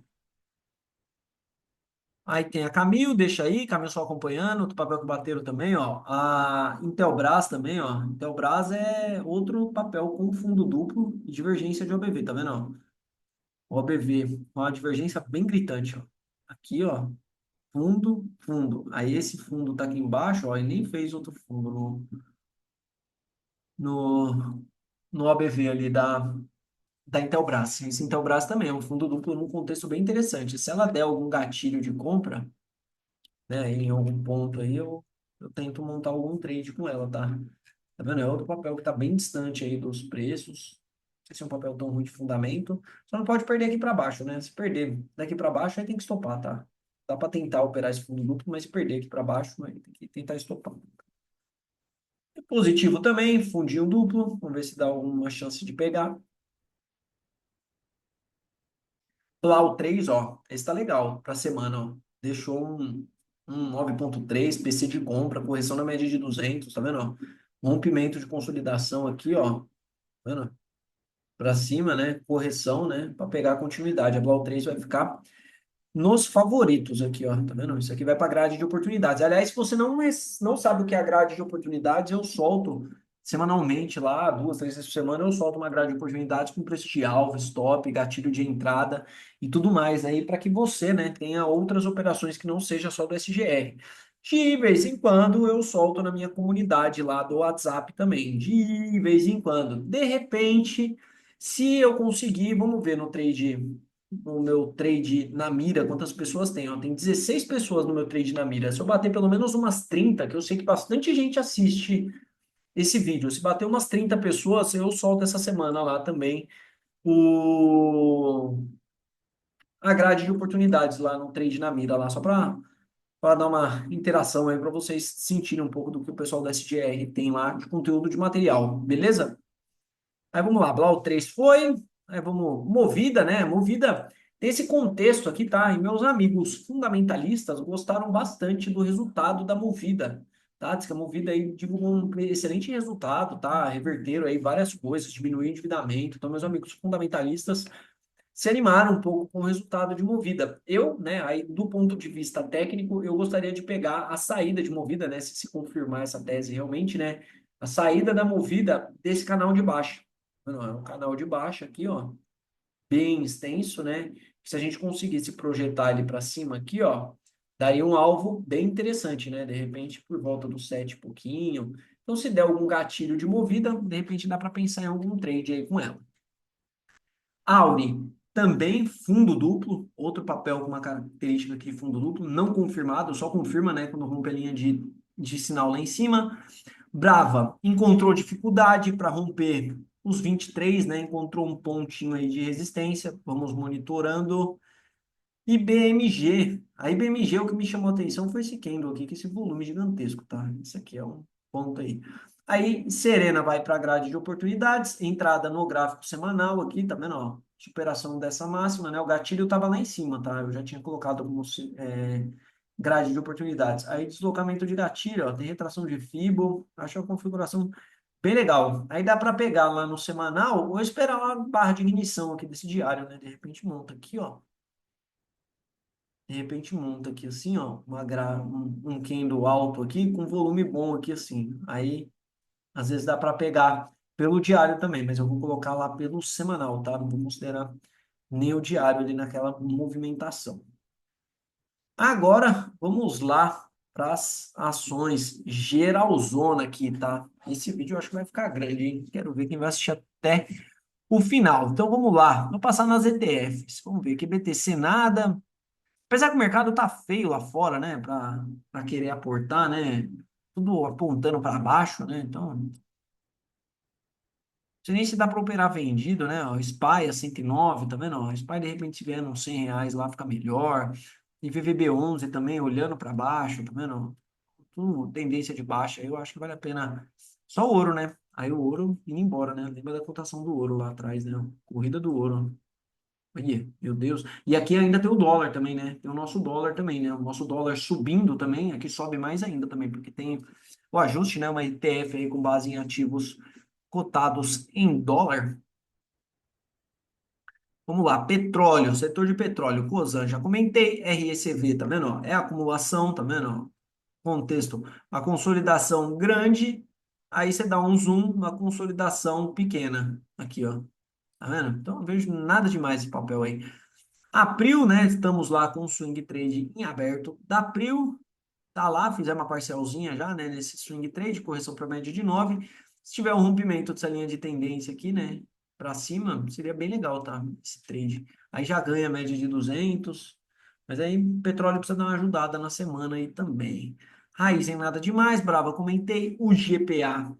Aí tem a Camil, deixa aí, Camil só acompanhando, outro papel que bateram também, ó. A Intelbras também, ó. Intelbras é outro papel com fundo duplo e divergência de OBV, tá vendo, ó? O OBV, uma divergência bem gritante, ó. Aqui, ó, fundo, fundo. Aí esse fundo tá aqui embaixo, ó, e nem fez outro fundo no, no OBV ali da Intelbras. Esse Intelbras também é um fundo duplo num contexto bem interessante. Se ela der algum gatilho de compra, né? Em algum ponto aí eu tento montar algum trade com ela, tá? Tá vendo? É outro papel que tá bem distante aí dos preços. Não sei se é um papel tão ruim de fundamento. Só não pode perder aqui para baixo, né? Se perder daqui para baixo, aí tem que estopar, tá? Dá para tentar operar esse fundo duplo, mas se perder aqui para baixo, aí tem que tentar estopar. É positivo também, fundinho duplo. Vamos ver se dá alguma chance de pegar. Plau 3, ó, esse tá legal para semana, ó. Deixou um 9,3 PC de compra, correção na média de 200, tá vendo, ó? Rompimento de consolidação aqui, ó, tá vendo? Para cima, né? Correção, né? Para pegar a continuidade. A Blau 3 vai ficar nos favoritos aqui, ó. Tá vendo? Isso aqui vai para grade de oportunidades. Aliás, se você não sabe o que é a grade de oportunidades, eu solto semanalmente lá, 2, 3 vezes por semana, eu solto uma grade de oportunidades com preço de alvo, stop, gatilho de entrada e tudo mais aí, para que você, né, tenha outras operações que não seja só do SGR. De vez em quando eu solto na minha comunidade lá do WhatsApp também. De vez em quando. De repente, se eu conseguir, vamos ver no meu trade na mira, quantas pessoas tem? Ó, tem 16 pessoas no meu trade na mira. Se eu bater pelo menos umas 30, que eu sei que bastante gente assiste esse vídeo, se bater umas 30 pessoas, eu solto essa semana lá também o a grade de oportunidades lá no trade na mira, lá, só para dar uma interação aí, para vocês sentirem um pouco do que o pessoal da SGR tem lá de conteúdo de material, beleza? Aí vamos lá, Blau 3 foi. Aí vamos, Movida, né? Movida tem esse contexto aqui, tá? E meus amigos fundamentalistas gostaram bastante do resultado da Movida, tá? Diz que a Movida aí divulgou um excelente resultado, tá? Reverteram aí várias coisas, diminuiu o endividamento. Então, meus amigos fundamentalistas se animaram um pouco com o resultado de Movida. Eu, né, aí do ponto de vista técnico, eu gostaria de pegar a saída de Movida, né? Se confirmar essa tese realmente, né? A saída da Movida desse canal de baixa. Não, é um canal de baixa aqui, ó, bem extenso, né? Se a gente conseguisse projetar ele para cima aqui, ó, daria um alvo bem interessante, né? De repente, por volta do 7 e pouquinho. Então, se der algum gatilho de movida, de repente dá para pensar em algum trade aí com ela. Auri, também fundo duplo, outro papel com uma característica aqui de fundo duplo, não confirmado, só confirma, né, quando rompe a linha de sinal lá em cima. Brava encontrou dificuldade para romper os 23, né? Encontrou um pontinho aí de resistência. Vamos monitorando. IBMG. A IBMG, o que me chamou a atenção foi esse candle aqui, que esse volume gigantesco, tá? Isso aqui é um ponto aí. Aí, Serena vai para a grade de oportunidades, entrada no gráfico semanal aqui, tá vendo? Ó, superação dessa máxima, né? O gatilho estava lá em cima, tá? Eu já tinha colocado como grade de oportunidades. Aí, deslocamento de gatilho, ó, tem retração de Fibo, acho a configuração bem legal. Aí dá para pegar lá no semanal ou esperar uma barra de ignição aqui desse diário, né? De repente monta aqui, ó. De repente monta aqui assim, ó, um candle alto aqui com volume bom aqui assim. Aí, às vezes dá para pegar pelo diário também, mas eu vou colocar lá pelo semanal, tá? Não vou considerar nem o diário ali naquela movimentação. Agora, vamos lá para as ações geralzona aqui, tá? Esse vídeo eu acho que vai ficar grande, hein? Quero ver quem vai assistir até o final. Então, vamos lá. Vou passar nas ETFs. Vamos ver aqui, BTC nada. Apesar que o mercado tá feio lá fora, né, para querer aportar, né, tudo apontando para baixo, né, então, não sei nem se dá para operar vendido, né, ó, SPY a 109, tá vendo, ó, SPY de repente se vier uns R$ 100 lá fica melhor, e VVB11 também olhando para baixo, tá vendo, ó, tudo tendência de baixa, eu acho que vale a pena, só o ouro, né, aí o ouro indo embora, né, lembra da cotação do ouro lá atrás, né, corrida do ouro, Olha, meu Deus. E aqui ainda tem o dólar também, né? Tem o nosso dólar também, né? O nosso dólar subindo também, aqui sobe mais ainda também, porque tem o ajuste, né? Uma ETF aí com base em ativos cotados em dólar. Vamos lá, petróleo, setor de petróleo, Cosan, já comentei, RECV, tá vendo? Ó? É acumulação, tá vendo? Ó? Contexto, a consolidação grande, aí você dá um zoom na consolidação pequena, aqui, ó. Tá vendo? Então, não vejo nada demais esse papel aí. April, né? Estamos lá com o swing trade em aberto. Da April, tá lá, fizemos uma parcialzinha já, né? Nesse swing trade, correção para média de 9. Se tiver um rompimento dessa linha de tendência aqui, né? Para cima, seria bem legal, tá? Esse trade. Aí já ganha a média de 200. Mas aí o petróleo precisa dar uma ajudada na semana aí também. Raiz em nada demais, brava, comentei. O GPA.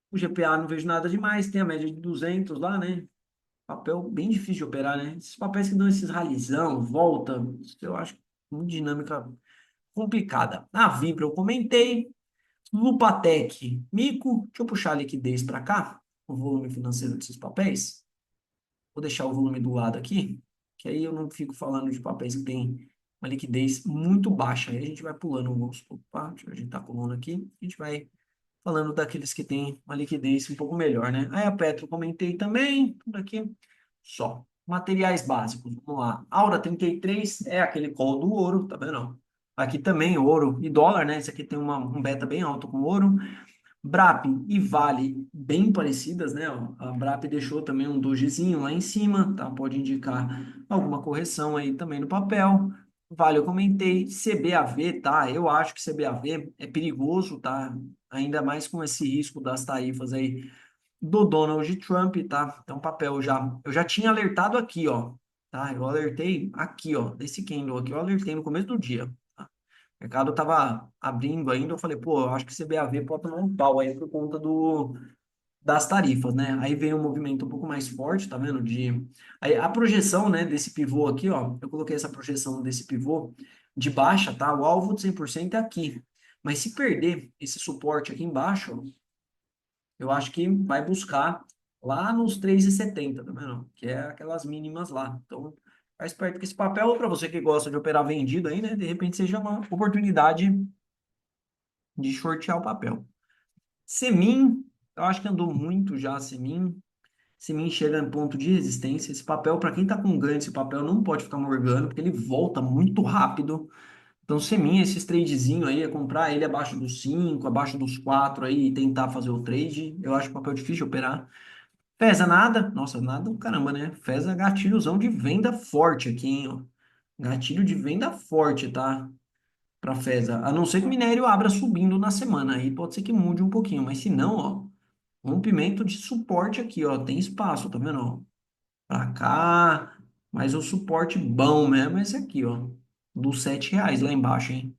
O GPA não vejo nada demais, tem a média de 200 lá, né? Papel bem difícil de operar, né? Esses papéis que dão esses ralizão, volta, eu acho uma dinâmica complicada. A Vibra eu comentei, Lupatec, Mico, deixa eu puxar a liquidez para cá, o volume financeiro desses papéis. Vou deixar o volume do lado aqui, que aí eu não fico falando de papéis que têm uma liquidez muito baixa. Aí a gente vai pulando, vamos, opa, deixa eu ajeitar a coluna aqui, a gente vai falando daqueles que têm uma liquidez um pouco melhor, né? Aí a Petro comentei também, tudo aqui só. Materiais básicos, vamos lá. Aura 33 é aquele call do ouro, tá vendo? Aqui também ouro e dólar, né? Esse aqui tem um beta bem alto com ouro. Brap e Vale bem parecidas, né? Ó, a Brap deixou também um dogezinho lá em cima, tá? Pode indicar alguma correção aí também no papel. Vale, eu comentei. CBAV, tá? Eu acho que CBAV é perigoso, tá? Ainda mais com esse risco das tarifas aí do Donald Trump, tá? Então, papel já. Eu já tinha alertado aqui, ó. Tá? Eu alertei aqui, ó. Desse candle aqui, eu alertei no começo do dia. O mercado estava abrindo ainda, eu falei, pô, eu acho que CBAV pode tomar um pau aí por conta das tarifas, né? Aí veio um movimento um pouco mais forte, tá vendo? Aí a projeção, né, desse pivô aqui, ó, eu coloquei essa projeção desse pivô de baixa, tá? O alvo de 100% é aqui. Mas se perder esse suporte aqui embaixo, eu acho que vai buscar lá nos 3,70, tá vendo? Que é aquelas mínimas lá. Então, faz perto que esse papel, para você que gosta de operar vendido aí, né? De repente seja uma oportunidade de shortear o papel. Semin, eu acho que andou muito já Semin. Semin chega em ponto de resistência. Esse papel, para quem está com ganho, esse papel não pode ficar morgando, porque ele volta muito rápido. Então, Semin, esses tradezinho aí, é comprar ele abaixo dos 5 abaixo dos 4 aí e tentar fazer o trade. Eu acho o papel difícil de operar. Feza nada. Nossa, nada, caramba, né? Feza gatilhozão de venda forte aqui, hein, ó. Gatilho de venda forte, tá? Para Feza. A não ser que o minério abra subindo na semana, aí pode ser que mude um pouquinho, mas se não, ó, rompimento de suporte aqui, ó, tem espaço, tá vendo? Ó, para cá, mas o suporte bom mesmo é esse aqui, ó, dos R$ 7 lá embaixo, hein?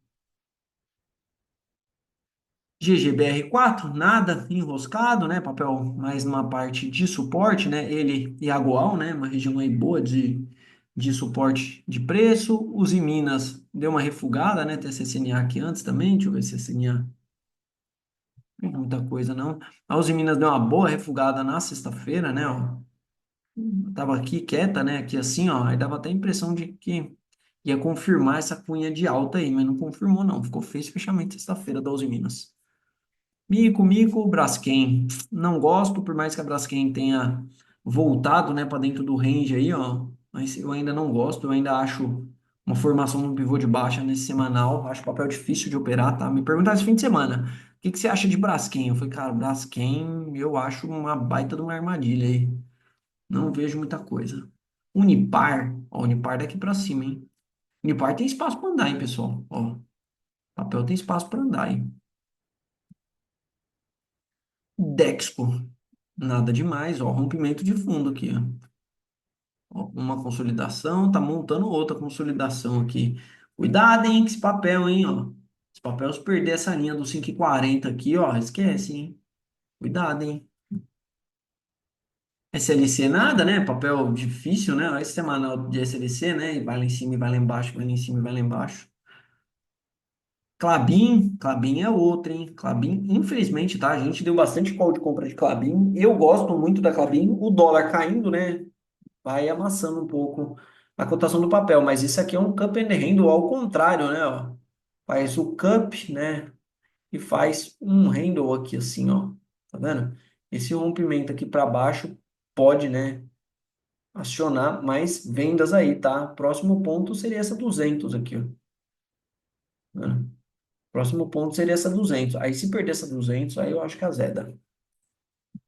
GGBR4, nada, enroscado, né? Papel mais numa parte de suporte, né? Ele e a Goal, né? Uma região aí boa de suporte de preço. Os em Minas deu uma refugada, né? Tem a CCNA aqui antes também, deixa eu ver se a CCNA não é muita coisa, não. A Uzi Minas deu uma boa refugada na sexta-feira, né? Ó. Tava aqui quieta, né? Aqui assim, ó. Aí dava até a impressão de que ia confirmar essa cunha de alta aí, mas não confirmou, não. Ficou feio esse fechamento sexta-feira da Uzi Minas. Mico, Braskem. Não gosto, por mais que a Braskem tenha voltado, né, para dentro do range aí, ó. Mas eu ainda não gosto, eu ainda acho uma formação no pivô de baixa nesse semanal. Acho papel difícil de operar, tá? Me perguntaram esse fim de semana, o que que você acha de Braskem? Eu falei, cara, Braskem eu acho uma baita de uma armadilha aí. Não vejo muita coisa. Unipar, ó, Unipar daqui para cima, hein? Unipar tem espaço para andar, hein, pessoal? Ó, papel tem espaço para andar, hein? Dexco. Nada demais, ó, rompimento de fundo aqui, ó. Ó, uma consolidação, tá montando outra consolidação aqui. Cuidado, hein, com esse papel, hein, ó. Esse papel, se perder essa linha do 5,40 aqui, ó, esquece, hein. Cuidado, hein. SLC nada, né? Papel difícil, né? Esse semanal de SLC, né? E vai lá em cima e vai lá embaixo, vai lá em cima e vai lá embaixo. Klabin é outro, hein? Klabin, infelizmente, tá? A gente deu bastante call de compra de Klabin. Eu gosto muito da Klabin. O dólar caindo, né? Vai amassando um pouco a cotação do papel, mas isso aqui é um cup and handle ao contrário, né, ó. Faz o cup, né, e faz um handle aqui assim, ó. Tá vendo? Esse rompimento aqui para baixo pode, né, acionar mais vendas aí, tá? Próximo ponto seria essa 200 aqui, ó. Tá vendo? Próximo ponto seria essa 200. Aí se perder essa 200, aí eu acho que azeda.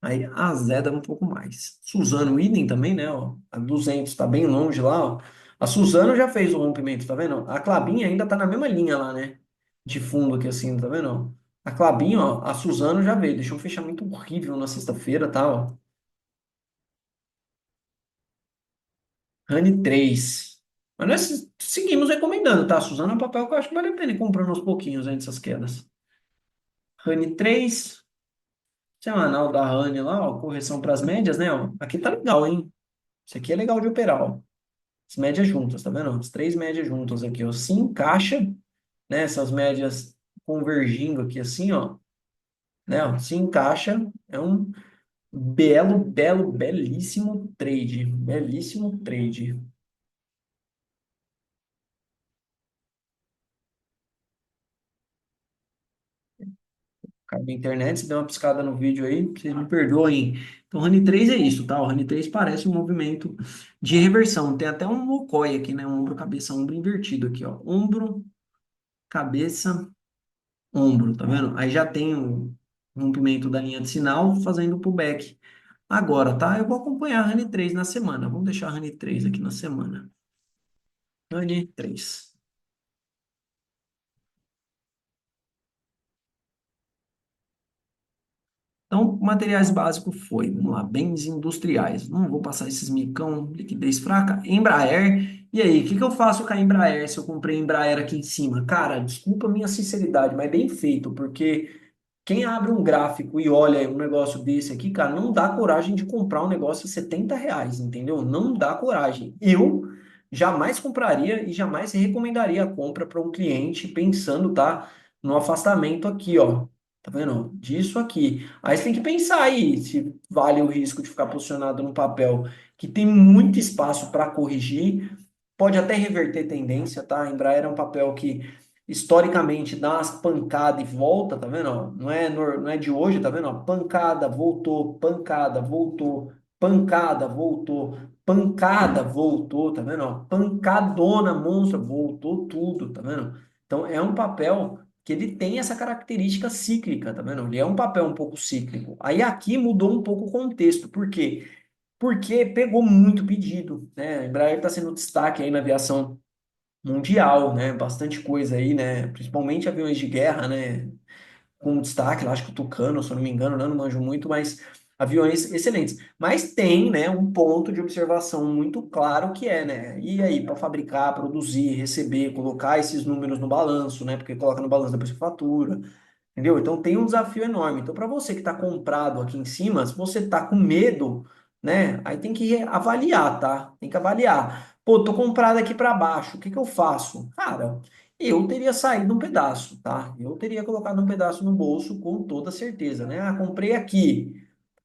Aí azeda um pouco mais. Suzano, idem também, né? Ó, a 200 está bem longe lá, ó. A Suzano já fez o rompimento, tá vendo? A Klabin ainda tá na mesma linha lá, né? De fundo aqui assim, tá vendo? Ó? A Klabin, ó, a Suzano já veio, deixou um fechamento horrível na sexta-feira, tá? Ó. Rani 3. Mas nós seguimos recomendando, tá? A Suzano é um papel que eu acho que vale a pena ir comprando aos pouquinhos antes dessas quedas. Rani 3, semanal da Rani lá, ó, correção para as médias, né? Ó. Aqui tá legal, hein? Isso aqui é legal de operar, ó. As médias juntas, tá vendo? As três médias juntas aqui, ó. Se encaixa, né? Essas médias convergindo aqui assim, ó. Né? Ó, se encaixa. É um belíssimo trade. Belíssimo trade. Caiu na internet, se deu uma piscada no vídeo aí, vocês me perdoem. Então, o Rani 3 é isso, tá? O Rani 3 parece um movimento de reversão. Tem até um mocói aqui, né? Um ombro, cabeça, ombro invertido aqui, ó. Ombro, cabeça, ombro, tá vendo? Aí já tem o rompimento da linha de sinal fazendo o pullback. Agora, tá? Eu vou acompanhar a Honey 3 na semana. Vamos deixar a Honey 3 aqui na semana. Honey 3. Então, materiais básicos foi, vamos lá, bens industriais. Não vou passar esses micão, liquidez fraca. Embraer. E aí, o que que eu faço com a Embraer se eu comprei Embraer aqui em cima? Cara, desculpa a minha sinceridade, mas bem feito, porque quem abre um gráfico e olha um negócio desse aqui, cara, não dá coragem de comprar um negócio de R$ 70, entendeu? Não dá coragem. Eu jamais compraria e jamais recomendaria a compra para um cliente pensando, tá, no afastamento aqui, ó. Tá vendo? Disso aqui. Aí você tem que pensar aí se vale o risco de ficar posicionado no papel que tem muito espaço para corrigir, pode até reverter tendência, tá? A Embraer é um papel que historicamente dá umas pancadas e volta, tá vendo? Ó? Não é de hoje, tá vendo? Ó? Pancada, voltou, pancada, voltou, pancada, voltou, tá vendo? Ó? Pancadona monstra, voltou tudo, tá vendo? Então é um papel que ele tem essa característica cíclica, tá vendo? Ele é um papel um pouco cíclico. Aí aqui mudou um pouco o contexto, por quê? Porque pegou muito pedido, né? A Embraer está sendo destaque aí na aviação mundial, né? Bastante coisa aí, né? Principalmente aviões de guerra, né? Com destaque, lá, acho que o Tucano, se eu não me engano, né? Eu não manjo muito, mas aviões excelentes. Mas tem, né, um ponto de observação muito claro que é, né? E aí, para fabricar, produzir, receber, colocar esses números no balanço, né? Porque coloca no balanço depois que fatura. Entendeu? Então tem um desafio enorme. Então, para você que está comprado aqui em cima, se você está com medo, né? Aí tem que avaliar, tá? Tem que avaliar. Pô, tô comprado aqui para baixo, o que que eu faço? Cara, eu teria saído um pedaço, tá? Eu teria colocado um pedaço no bolso com toda certeza, né? Ah, comprei aqui.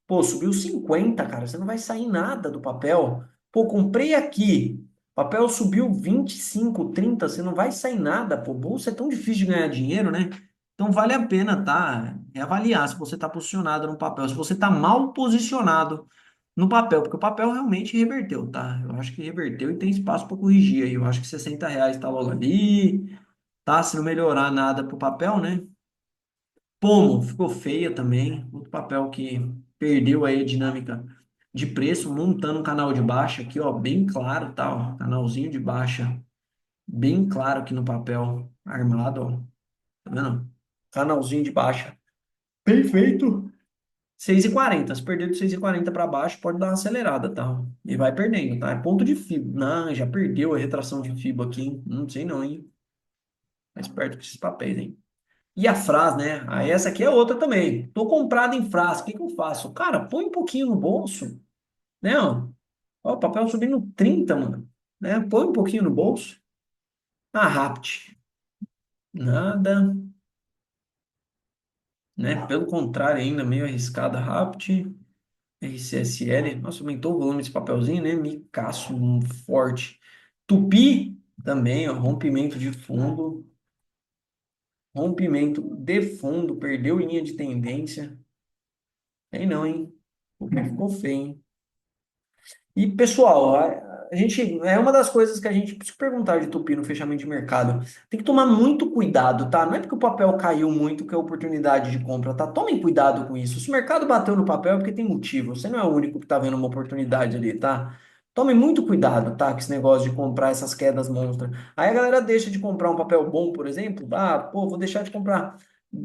Pô, subiu 50, cara. Você não vai sair nada do papel. Pô, comprei aqui. Papel subiu 25, 30. Você não vai sair nada. Pô, bolsa é tão difícil de ganhar dinheiro, né? Então vale a pena, tá? É avaliar se você está posicionado no papel, se você está mal posicionado no papel, porque o papel realmente reverteu, tá? Eu acho que reverteu e tem espaço para corrigir aí. Eu acho que R$ 60 tá logo ali, tá? Se não melhorar nada pro papel, né? Pomo, ficou feia também. Outro papel que perdeu aí a dinâmica de preço, montando um canal de baixa aqui, ó, bem claro, tá? Ó, canalzinho de baixa, bem claro aqui no papel armado, ó. Tá vendo? Canalzinho de baixa. Perfeito. 6,40. Se perder de 6,40 para baixo, pode dar uma acelerada, tá? E vai perdendo, tá? É ponto de FIBO. Não, já perdeu a retração de FIBO aqui, hein? Não sei não, hein? Mais perto com esses papéis, hein? E a Fras, né? Aí essa aqui é outra também. Tô comprado em Fras, o que que eu faço? Cara, põe um pouquinho no bolso, né? Ó, o papel subindo 30, mano. Né? Põe um pouquinho no bolso. Ah, Rapt. Nada, né? Pelo contrário, ainda meio arriscada. Rapt, RCSL. Nossa, aumentou o volume desse papelzinho, né? Micaço forte. Tupi também, ó, rompimento de fundo. Rompimento de fundo, perdeu linha de tendência. Aí não, hein? Tupi ficou feio, hein? E, pessoal, a gente, é uma das coisas que a gente precisa perguntar de Tupi no fechamento de mercado. Tem que tomar muito cuidado, tá? Não é porque o papel caiu muito que é oportunidade de compra, tá? Tomem cuidado com isso. Se o mercado bateu no papel é porque tem motivo. Você não é o único que tá vendo uma oportunidade ali, tá? Tomem muito cuidado, tá? Com esse negócio de comprar essas quedas monstras. Aí a galera deixa de comprar um papel bom, por exemplo. Ah, pô, vou deixar de comprar.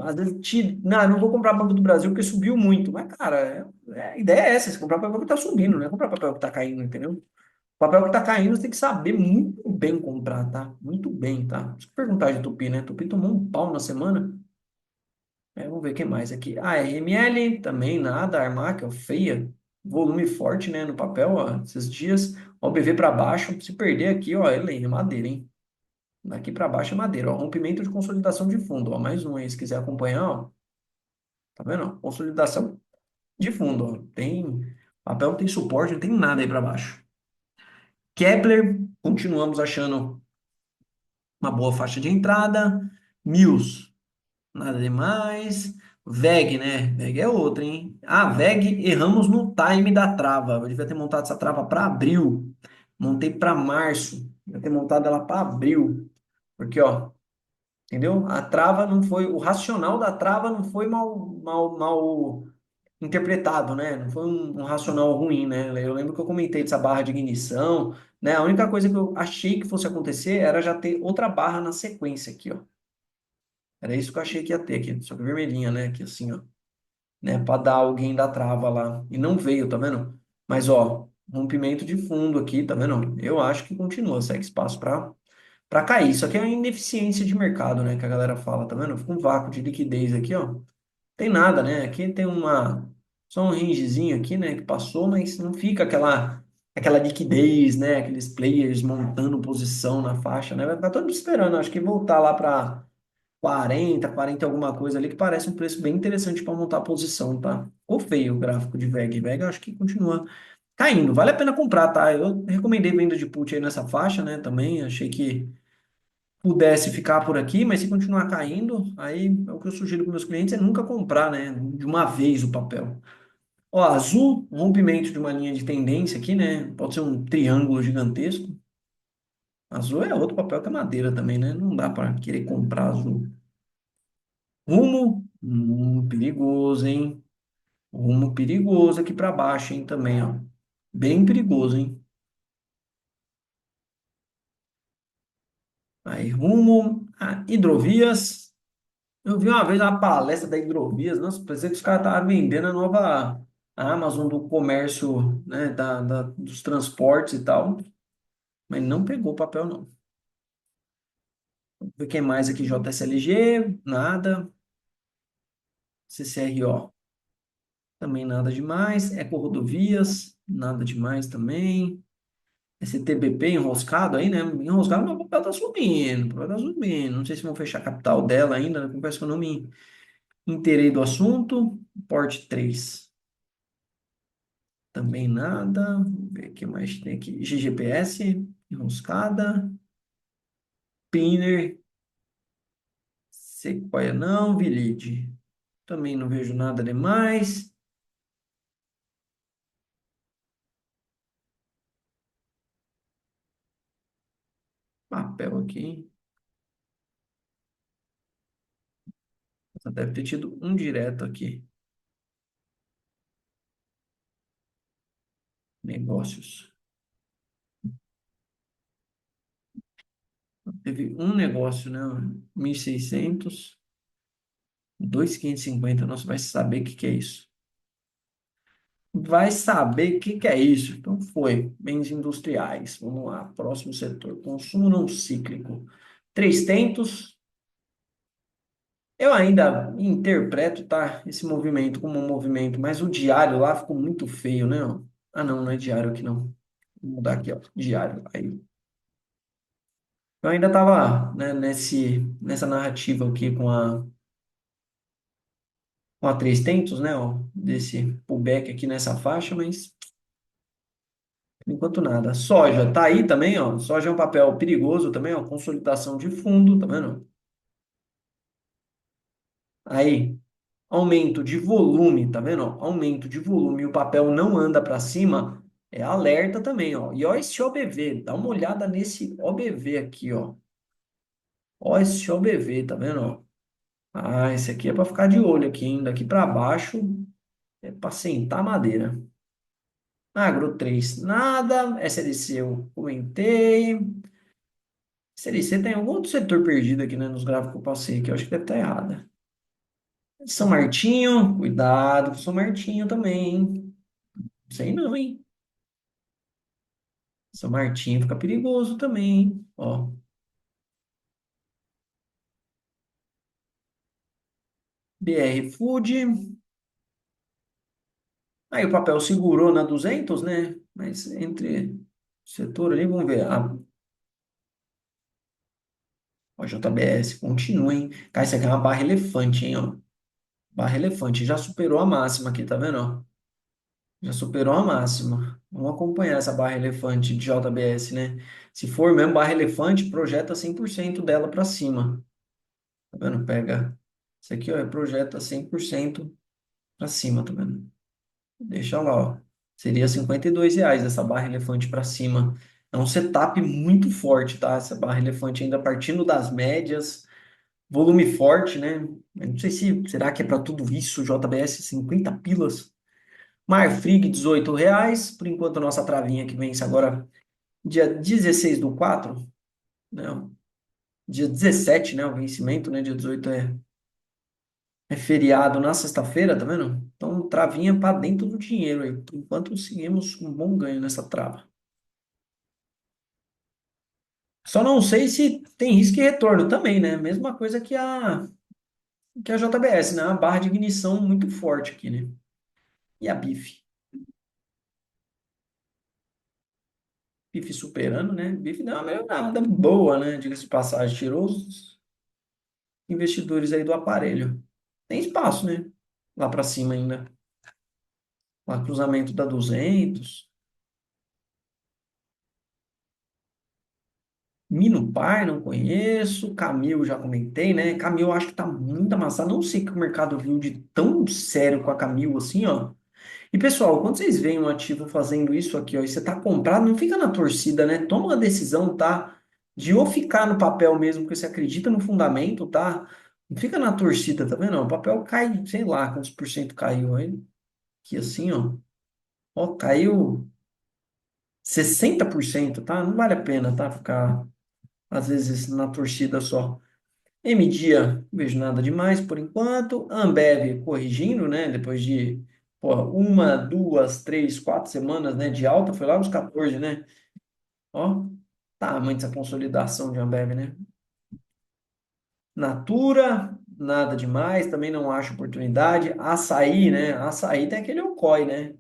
Às vezes, não vou comprar Banco do Brasil porque subiu muito. Mas, cara, a ideia é essa, você comprar papel que tá subindo, não é comprar papel que tá caindo, entendeu? O papel que tá caindo você tem que saber muito bem comprar, tá? Muito bem, tá? Deixa eu perguntar de Tupi, né? Tupi tomou um pau na semana. Vamos ver o que mais aqui. Ah, RML também nada, Armac, ó, feia. Volume forte, né, no papel, ó, esses dias. Ó, o BV para baixo, se perder aqui, ó, ele é madeira, hein? Daqui para baixo é madeira, ó. Rompimento de consolidação de fundo, ó. Mais um aí, se quiser acompanhar, ó. Tá vendo? Ó? Consolidação de fundo, ó. Papel não tem suporte, não tem nada aí para baixo. Kepler, continuamos achando uma boa faixa de entrada. Mills, nada demais. VEG, né? VEG é outra, hein? Ah, VEG, erramos no time da trava. Eu devia ter montado essa trava para abril. Montei para março. Devia ter montado ela para abril. Porque, ó, entendeu? A trava não foi, o racional da trava não foi mal interpretado, né? Não foi um racional ruim, né? Eu lembro que eu comentei dessa barra de ignição, né? A única coisa que eu achei que fosse acontecer era já ter outra barra na sequência aqui, ó. Era isso que eu achei que ia ter aqui, só que vermelhinha, né? Aqui assim, ó, né? Para dar alguém da trava lá. E não veio, tá vendo? Mas, ó, rompimento de fundo aqui, tá vendo? Eu acho que continua, segue espaço para cair. Isso aqui é uma ineficiência de mercado, né? Que a galera fala, tá vendo? Fica um vácuo de liquidez aqui, ó. Tem nada, né? Aqui tem só um rangezinho aqui, né, que passou, mas não fica aquela liquidez, né, aqueles players montando posição na faixa, né? Vai ficar todo mundo esperando, acho que voltar lá para 40 e alguma coisa ali, que parece um preço bem interessante para montar posição, tá? Ficou feio o gráfico de VEG. VEG eu acho que continua caindo. Vale a pena comprar, tá? Eu recomendei venda de put aí nessa faixa, né, também. Achei que pudesse ficar por aqui, mas se continuar caindo, aí é o que eu sugiro para meus clientes é nunca comprar, né, de uma vez o papel. Ó, azul, rompimento de uma linha de tendência aqui, né? Pode ser um triângulo gigantesco. Azul é outro papel que é madeira também, né? Não dá para querer comprar azul. Rumo, perigoso, hein? Rumo perigoso aqui para baixo, hein? Também, ó. Bem perigoso, hein? Aí, rumo a hidrovias. Eu vi uma vez uma palestra da Hidrovias, nossa, parecia que os caras estavam vendendo a nova Amazon do comércio, né, dos transportes e tal, mas não pegou o papel, não. O que mais aqui? JSLG, nada. CCRO, também nada demais. Eco-Rodovias, nada demais também. STBP enroscado aí, né? Enroscado, mas o papel tá subindo, o papel tá subindo. Não sei se vão fechar a capital dela ainda, né? Confesso que eu não me inteirei do assunto. Porte 3, também nada. Vamos ver o que mais tem aqui. GGPS, enroscada. Pinner, Sequoia não. Village, também não vejo nada demais. Papel aqui. Só deve ter tido um direto aqui. Negócios. Teve um negócio, né? 1.600, 2.550. Nossa, vai saber o que que é isso. Vai saber o que que é isso. Então foi. Bens industriais. Vamos lá. Próximo setor. Consumo não cíclico. Três tentos. Eu ainda interpreto, tá, esse movimento como um movimento, mas o diário lá ficou muito feio, né? Ó. Ah, não, não é diário aqui, não. Vou mudar aqui, ó. Diário. Aí. Eu ainda tava, né, nessa narrativa aqui com a Três Tentos, né, ó, desse pullback aqui nessa faixa, mas por enquanto nada. Soja tá aí também, ó. Soja é um papel perigoso também, ó. Consolidação de fundo, tá vendo? Aí, aumento de volume, tá vendo? Ó? Aumento de volume e o papel não anda para cima, é alerta também, ó. E ó esse OBV, dá uma olhada nesse OBV aqui, ó. Ó esse OBV, tá vendo, ó? Ah, esse aqui é para ficar de olho aqui, hein? Daqui para baixo é para sentar madeira. Agro 3 nada. SLC eu comentei. SLC tem algum outro setor perdido aqui, né? Nos gráficos que eu passei aqui. Eu acho que deve estar errada. São Martinho, cuidado com São Martinho também, hein? Sei não, hein? São Martinho fica perigoso também, hein? Ó, BR Food. Aí o papel segurou na 200, né? Mas entre setor ali, vamos ver. Ó, JBS, continua, hein? Cara, isso aqui é uma barra elefante, hein? Ó. Barra elefante. Já superou a máxima aqui, tá vendo? Ó? Já superou a máxima. Vamos acompanhar essa barra elefante de JBS, né? Se for mesmo barra elefante, projeta 100% dela para cima. Tá vendo? Pega. Isso aqui, ó, projeta 100% para cima, tá vendo? Deixa lá, ó. Seria R$ 52 essa barra elefante para cima. É um setup muito forte, tá? Essa barra elefante ainda partindo das médias, volume forte, né? Eu não sei se será que é para tudo isso, JBS 50 pilas. Marfrig R$ 18. Por enquanto, a nossa travinha que vence agora dia 16/4, né? Dia 17, né? O vencimento, né? Dia 18 é feriado na sexta-feira, tá vendo? Então, travinha para dentro do dinheiro aí. Por enquanto, seguimos com um bom ganho nessa trava. Só não sei se tem risco de retorno também, né? Mesma coisa que a JBS, né? Uma barra de ignição muito forte aqui, né? E a BIF? BIF superando, né? BIF deu uma melhorada boa, né? Diga-se de passagem, tirou os investidores aí do aparelho. Tem espaço, né? Lá para cima ainda. Lá cruzamento da 200. Minupar, não conheço. Camil, já comentei, né? Camil, eu acho que tá muito amassado. Não sei o que o mercado viu de tão sério com a Camil assim, ó. E pessoal, quando vocês veem um ativo fazendo isso aqui, ó, e você tá comprado, não fica na torcida, né? Toma uma decisão, tá? De ou ficar no papel mesmo, porque você acredita no fundamento, tá? Não fica na torcida, tá vendo? O papel cai, sei lá quantos por cento caiu aí. Aqui assim, ó. Ó, caiu 60%, tá? Não vale a pena, tá? Ficar, às vezes, na torcida só. M-Dia, não vejo nada demais por enquanto. Ambev corrigindo, né? Depois de, pô, uma, duas, três, 4 semanas, né, de alta, foi lá nos 14, né? Ó, tá muito essa consolidação de Ambev, né? Natura. nada demais, também não acho oportunidade. Açaí, né? Açaí tem aquele Ocói, né?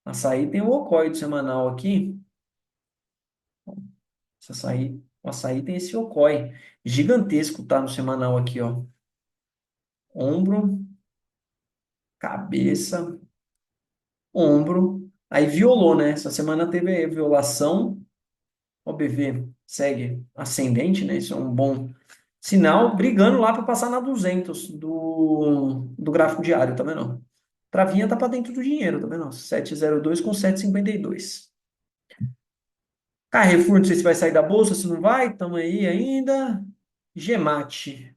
Açaí tem o Ocói do semanal aqui. O açaí tem esse Ocói gigantesco, tá? No semanal aqui, ó. Ombro, cabeça, ombro. Aí violou, né? Essa semana teve violação. O BV segue ascendente, né? Isso é um bom sinal, brigando lá para passar na 200 do gráfico diário, tá vendo? Travinha tá para dentro do dinheiro, tá vendo? 702 com 7,52. Carrefour, não sei se vai sair da bolsa, se não vai, estamos aí ainda. Gemate,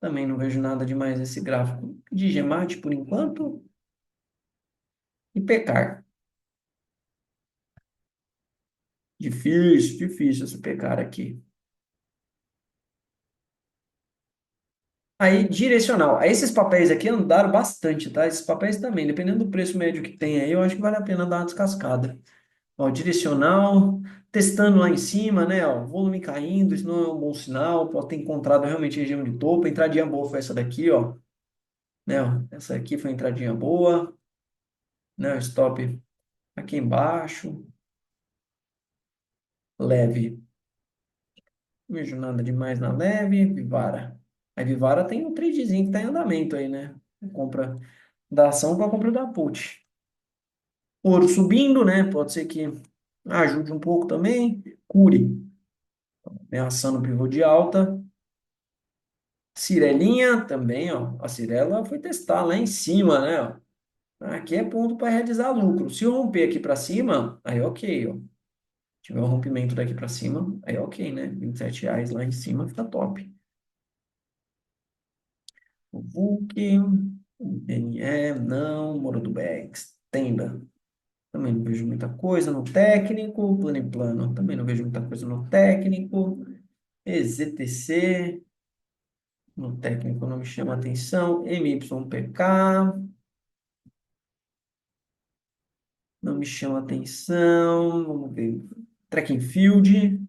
também não vejo nada demais nesse gráfico de Gemate por enquanto. E Pecar, difícil esse Pecar aqui. Aí, direcional. Aí, esses papéis aqui andaram bastante, tá? Esses papéis também, dependendo do preço médio que tem aí, eu acho que vale a pena dar uma descascada. Ó, direcional, testando lá em cima, né? Ó, volume caindo, isso não é um bom sinal. Pode ter encontrado realmente região de topo. Entradinha boa foi essa daqui, ó. Né? Ó, essa aqui foi entradinha boa, né? O stop aqui embaixo, leve. Não vejo nada demais na leve, Vivara. A Vivara tem um tradezinho que tá em andamento aí, né? Compra da ação com a compra da put. Ouro subindo, né? Pode ser que ajude um pouco também. Cure, ameaçando o pivô de alta. Cirelinha também, ó. A Cirela foi testar lá em cima, né? Ó. Aqui é ponto para realizar lucro. Se eu romper aqui para cima, aí ok, ó. Tiver um rompimento daqui para cima, aí ok, né? R$ 27 lá em cima fica top. O VUC, o NE, não, Moro do Bex, Tenda. Também não vejo muita coisa no técnico, plano em plano. Também não vejo muita coisa no técnico. EZTC, no técnico não me chama atenção. MYPK, não me chama atenção. Vamos ver. Track and Field,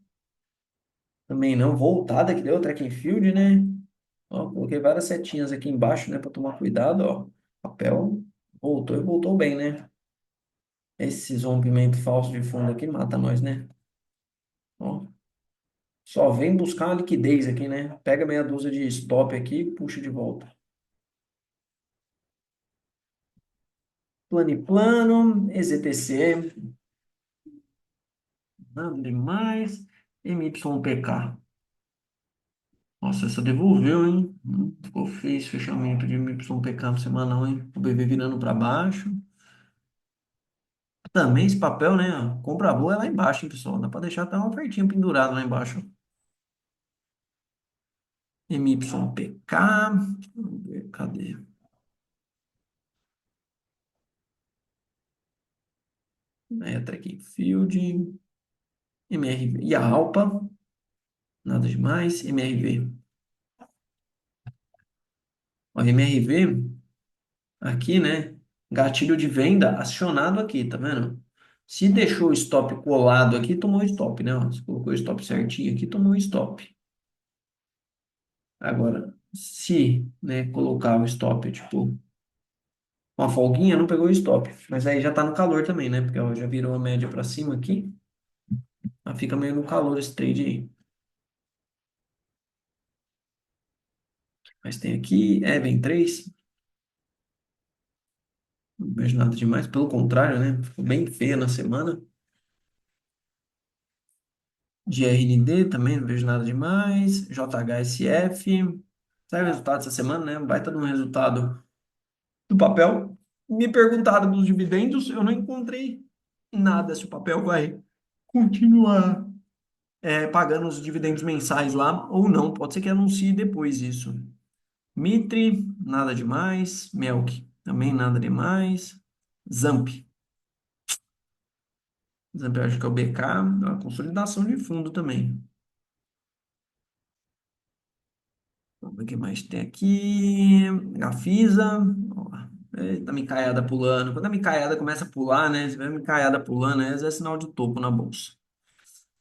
também não. Voltada que deu Track and Field, né? Ó, coloquei várias setinhas aqui embaixo, né, para tomar cuidado, ó. Papel voltou e voltou bem, né? Esses rompimentos falsos de fundo aqui mata nós, né? Ó, só vem buscar uma liquidez aqui, né? Pega meia dúzia de stop aqui e puxa de volta. Plano, EZTC, nada demais. MYPK. Nossa, essa devolveu, hein? Ficou feio esse fechamento de MYPK no semanal, hein? O BV virando para baixo. Também esse papel, né? Compra boa é lá embaixo, hein, pessoal? Dá para deixar até uma ofertinha pendurada lá embaixo. MYPK. Vamos ver, cadê? É, Track and Field. MRV. E a Alpa. Nada demais. MRV. O MRV, aqui, né? Gatilho de venda acionado aqui, tá vendo? Se deixou o stop colado aqui, tomou o stop, né? Ó, se colocou o stop certinho aqui, tomou o stop. Agora, se, né, colocar o stop, tipo, uma folguinha, não pegou o stop. Mas aí já tá no calor também, né? Porque ó, já virou a média para cima aqui. Aí fica meio no calor esse trade aí. Mas tem aqui, Even 3. Não vejo nada demais. Pelo contrário, né? Ficou bem feia na semana. De RND também, não vejo nada demais. JHSF. Sai o resultado essa semana, né? Vai estar um resultado do papel. Me perguntaram dos dividendos, eu não encontrei nada se o papel vai continuar pagando os dividendos mensais lá ou não. Pode ser que anuncie depois isso. Mitre, nada demais. Melk, também nada demais. Zamp. Zamp, eu acho que é o BK, a consolidação de fundo também. Vamos ver o que mais tem aqui. Gafisa. Ó, eita, micaiada pulando. Quando a micaiada começa a pular, né? Se vê a micaiada pulando, é sinal de topo na bolsa.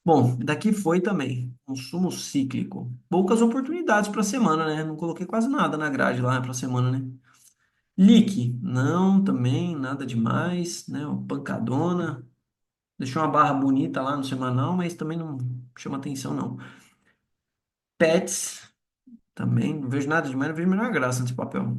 Bom, daqui foi também. Consumo cíclico. Poucas oportunidades para semana, né? Não coloquei quase nada na grade lá para semana, né? Lick, não, também, nada demais, né? Uma pancadona. Deixou uma barra bonita lá no semanal, mas também não chama atenção, não. Pets, também, não vejo nada demais, não vejo a menor graça nesse papel.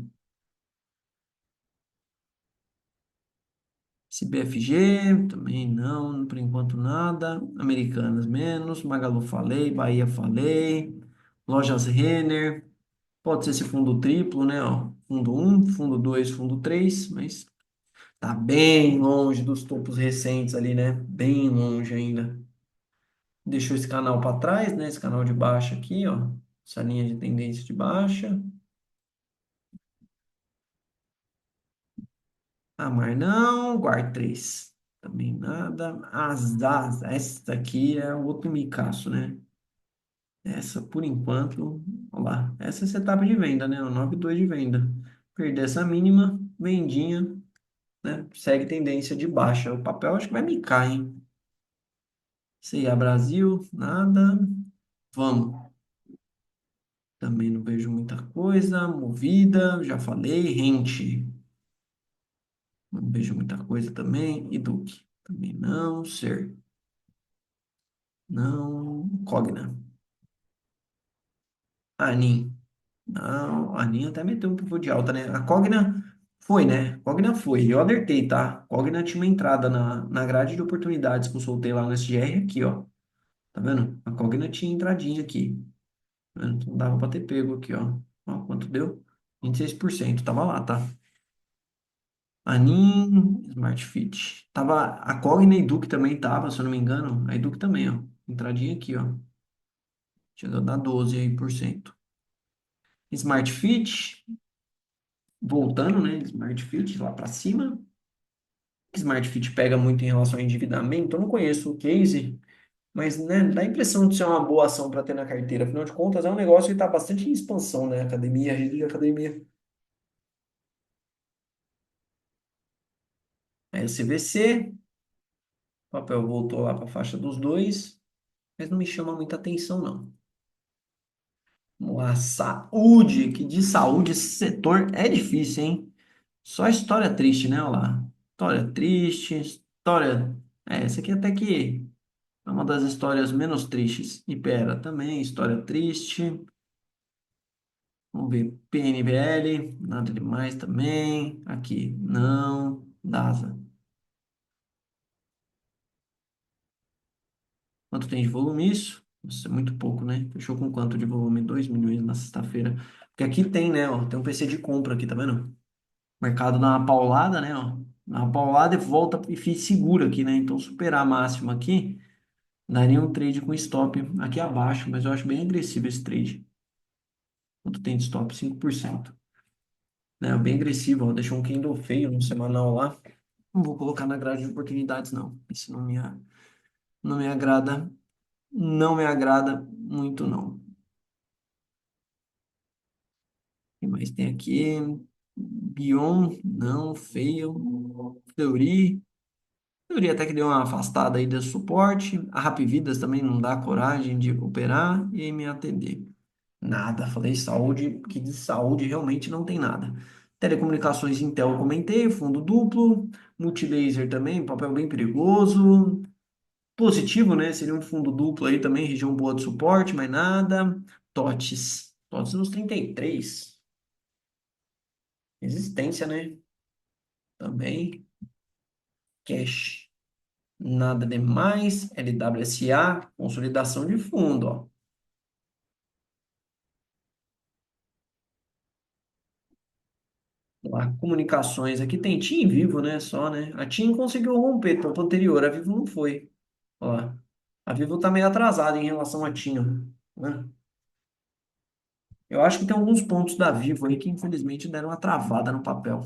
CBFG, também não, por enquanto nada. Americanas menos. Magalu falei, Bahia falei. Lojas Renner, pode ser esse fundo triplo, né? Ó, fundo um, fundo 2, fundo 3, mas tá bem longe dos topos recentes ali, né? Bem longe ainda. Deixou esse canal para trás, né? Esse canal de baixa aqui, ó. Essa linha de tendência de baixa. Ah, mas não, guarda 3. Também nada. As, essa aqui é o outro micaço, né? Essa, por enquanto, olha lá. Essa é setup de venda, né? O 9,2 de venda. Perder essa mínima, vendinha, né? Segue tendência de baixa. O papel acho que vai micar, hein? CIA Brasil, nada. Vamos. Também não vejo muita coisa. Movida, já falei. Rente, não vejo muita coisa também. E Duque, também não. Ser, não. Cogna, Anin, não. Anin até meteu um pouco de alta, né? A Cogna foi, né? Cogna foi. Eu alertei, tá? Cogna tinha uma entrada na grade de oportunidades que eu soltei lá no SGR aqui, ó. Tá vendo? A Cogna tinha entradinha aqui. Tá vendo? Então dava pra ter pego aqui, ó. Ó, quanto deu? 26%. Tava lá, tá? Anin, Smart Fit. Tava a Cogna e Duke também tava, se eu não me engano. A Duke também, ó. Entradinha aqui, ó. Chegando a 12 aí por cento. Smart Fit, voltando, né? Smart Fit lá pra cima. Smart Fit pega muito em relação ao endividamento. Eu não conheço o case, mas, né, dá a impressão de ser uma boa ação para ter na carteira. Afinal de contas, é um negócio que está bastante em expansão, né? Academia, rede de academia. Aí o CVC, o papel voltou lá para a faixa dos dois, mas não me chama muita atenção, não. Vamos lá, saúde, que de saúde esse setor é difícil, hein? Só história triste, né? Olha lá. História triste, história. É, essa aqui até que é uma das histórias menos tristes. Ipera também, história triste. Vamos ver, PNBL, nada demais também. Aqui, não. DASA. Quanto tem de volume isso? Nossa, é muito pouco, né? Fechou com quanto de volume? 2 milhões na sexta-feira. Porque aqui tem, né? Ó, tem um PC de compra aqui, tá vendo? O mercado dá uma paulada, né? Ó, dá uma paulada e volta e fica seguro aqui, né? Então, superar a máxima aqui, daria um trade com stop aqui abaixo, mas eu acho bem agressivo esse trade. Quanto tem de stop? 5%. Né? Bem agressivo, ó. Deixou um candle feio no semanal lá. Não vou colocar na grade de oportunidades, não. Isso não me agrada, não me agrada muito, não. O que mais tem aqui? Bion, não, feio. Fleury até que deu uma afastada aí desse suporte. A Rapvidas também não dá coragem de operar. E MATD. Nada. Falei saúde, que de saúde realmente não tem nada. Telecomunicações Intel eu comentei, fundo duplo. Multilaser também, papel bem perigoso. Positivo, né? Seria um fundo duplo aí também, região boa de suporte, mas nada. TOTS. TOTS nos 33. Resistência, né? Também. Cash. Nada demais. LWSA. Consolidação de fundo, ó. Lá, comunicações. Aqui tem TIM e Vivo, né? Só, né? A TIM conseguiu romper topo anterior. A Vivo não foi. Ó lá. A Vivo tá meio atrasada em relação à TIM, ó, né? Eu acho que tem alguns pontos da Vivo aí que infelizmente deram uma travada no papel.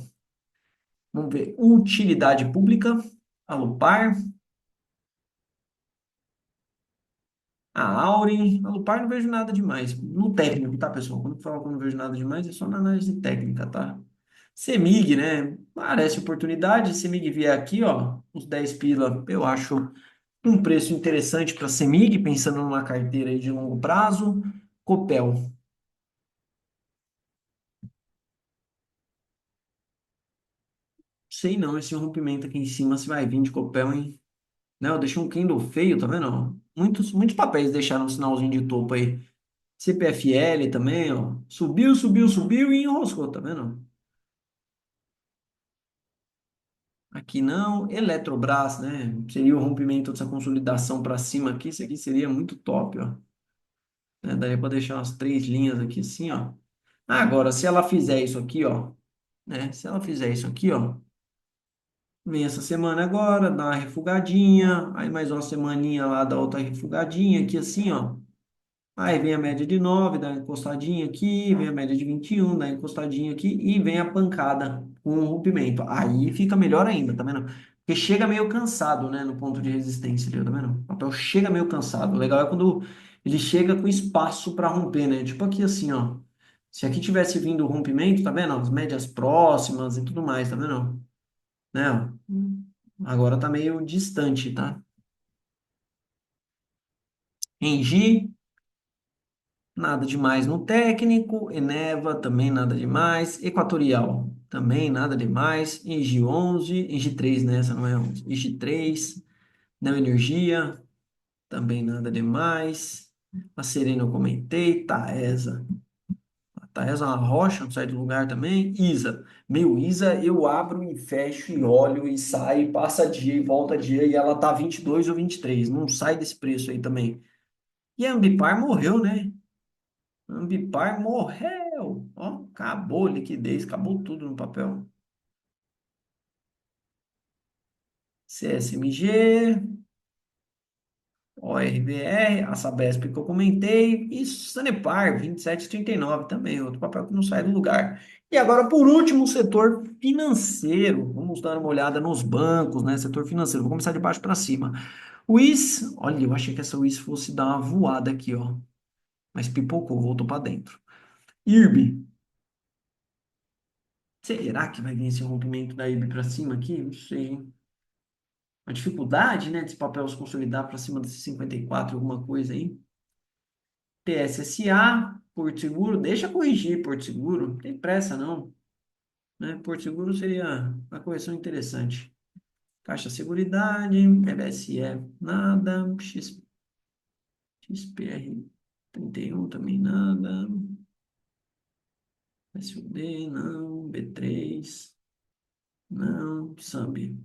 Vamos ver. Utilidade pública. Alupar. A Auren. Alupar não vejo nada demais. No técnico, tá, pessoal? Quando eu falo que eu não vejo nada demais, é só na análise técnica, tá? CEMIG, né? Parece oportunidade. CEMIG vier aqui, ó, uns 10 pila, eu acho Um preço interessante para Semig, pensando numa carteira aí de longo prazo. Copel. Sei não, esse rompimento aqui em cima se vai vir de Copel, hein? Não, eu deixei um candle feio, tá vendo? Muitos papéis deixaram um sinalzinho de topo aí. CPFL também, ó. Subiu, subiu, subiu e enroscou, tá vendo? Aqui não. Eletrobras, né? Seria o rompimento dessa consolidação para cima aqui. Isso aqui seria muito top, ó. Né? Daria para deixar umas três linhas aqui assim, ó. Agora, se ela fizer isso aqui, ó, né? Se ela fizer isso aqui, ó, vem essa semana agora, dá uma refugadinha, aí mais uma semaninha lá, dá outra refugadinha aqui assim, ó. Aí vem a média de 9 dá uma encostadinha aqui, vem a média de 21 dá uma encostadinha aqui e vem a pancada com o rompimento. Aí fica melhor ainda, tá vendo? Porque chega meio cansado, né, no ponto de resistência, ali, tá vendo? O papel chega meio cansado. O legal é quando ele chega com espaço para romper, né? Tipo aqui assim, ó. Se aqui tivesse vindo o rompimento, tá vendo? As médias próximas e tudo mais, tá vendo? Né? Agora tá meio distante, tá? Engie. Nada demais no técnico, Eneva também nada demais, Equatorial também nada demais, Engie 11, Engie 3 né? Essa não é 11, Engie 3, Neo Energia também nada demais, a Serena eu comentei, Taesa, a Taesa é uma rocha, não sai do lugar também, ISA, meu, ISA eu abro e fecho e olho e sai, passa dia e volta dia e ela tá 22 ou 23, não sai desse preço aí também. E a Ambipar morreu, né? Ambipar morreu. Ó, acabou a liquidez, acabou tudo no papel. CSMG, ORBR, a Sabesp que eu comentei, e Sanepar, 27,39 também, outro papel que não sai do lugar. E agora, por último, o setor financeiro. Vamos dar uma olhada nos bancos, né? Setor financeiro. Vou começar de baixo para cima. O IS, olha, eu achei que essa WIS fosse dar uma voada aqui, ó. Mas pipocou, voltou para dentro. IRB, será que vai vir esse rompimento da IB para cima aqui? Não sei, hein? A dificuldade, né, desse papel se consolidar para cima desse 54, alguma coisa aí. PSSA, Porto Seguro, deixa corrigir Porto Seguro, não tem pressa não, né? Porto Seguro seria uma correção interessante. Caixa Seguridade, BBSE, nada, XPR 31 também nada, SUD, não, B3, não, Sambi.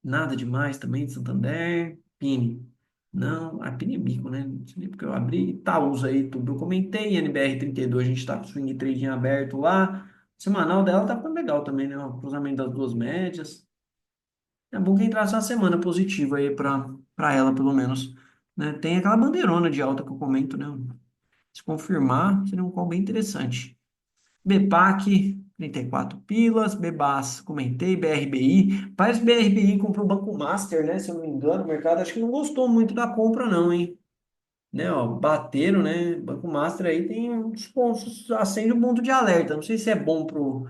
Nada demais também de Santander. Pini. Não, a Pini é bico, né? Não sei nem porque eu abri. Itaúsa aí, tudo eu comentei. NBR 32 a gente tá com o swing trading aberto lá. O semanal dela tá ficando legal também, né? O cruzamento das duas médias. É bom que entrasse uma semana positiva aí para ela, pelo menos. Né? Tem aquela bandeirona de alta que eu comento, né? Se confirmar, seria um call bem interessante. BPAC, 34 pilas. Bebas, comentei. BRBI. Parece que BRBI comprou o Banco Master, né? Se eu não me engano, o mercado acho que não gostou muito da compra, não, hein? Né, ó, bateram, né? Banco Master aí tem uns pontos, acende um ponto de alerta. Não sei se é bom pro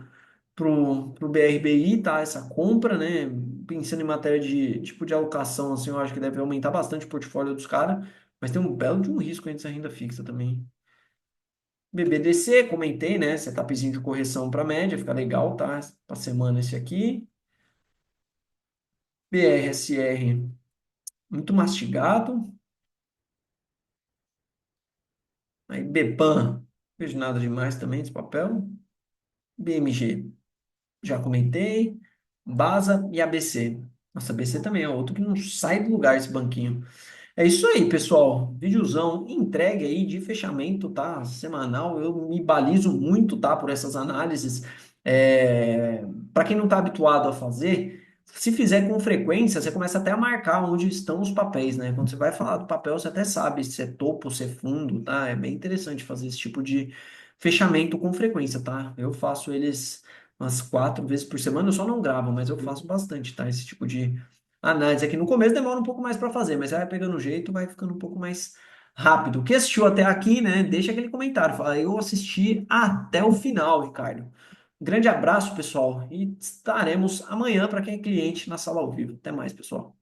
BRBI, tá? Essa compra, né? Pensando em matéria de tipo de alocação, assim, eu acho que deve aumentar bastante o portfólio dos caras, mas tem um belo de um risco aí nessa renda fixa também. BBDC, comentei, né? Setupzinho de correção para média, fica legal, tá? Para semana esse aqui. BRSR, muito mastigado. Aí BPAN, não vejo nada demais também desse papel. BMG, já comentei. Basa e ABC. Nossa, ABC também é outro que não sai do lugar esse banquinho. É isso aí, pessoal. Videozão entregue aí de fechamento, tá? Semanal. Eu me balizo muito, tá? Por essas análises. Para quem não está habituado a fazer, se fizer com frequência, você começa até a marcar onde estão os papéis, né? Quando você vai falar do papel, você até sabe se é topo, se é fundo, tá? É bem interessante fazer esse tipo de fechamento com frequência, tá? Eu faço eles umas 4 vezes por semana, eu só não gravo, mas eu faço bastante, tá? Esse tipo de análise aqui no começo demora um pouco mais para fazer, mas você vai pegando o jeito, vai ficando um pouco mais rápido. Quem assistiu até aqui, né? Deixa aquele comentário, fala, eu assisti até o final, Ricardo. Um grande abraço, pessoal, e estaremos amanhã para quem é cliente na sala ao vivo. Até mais, pessoal.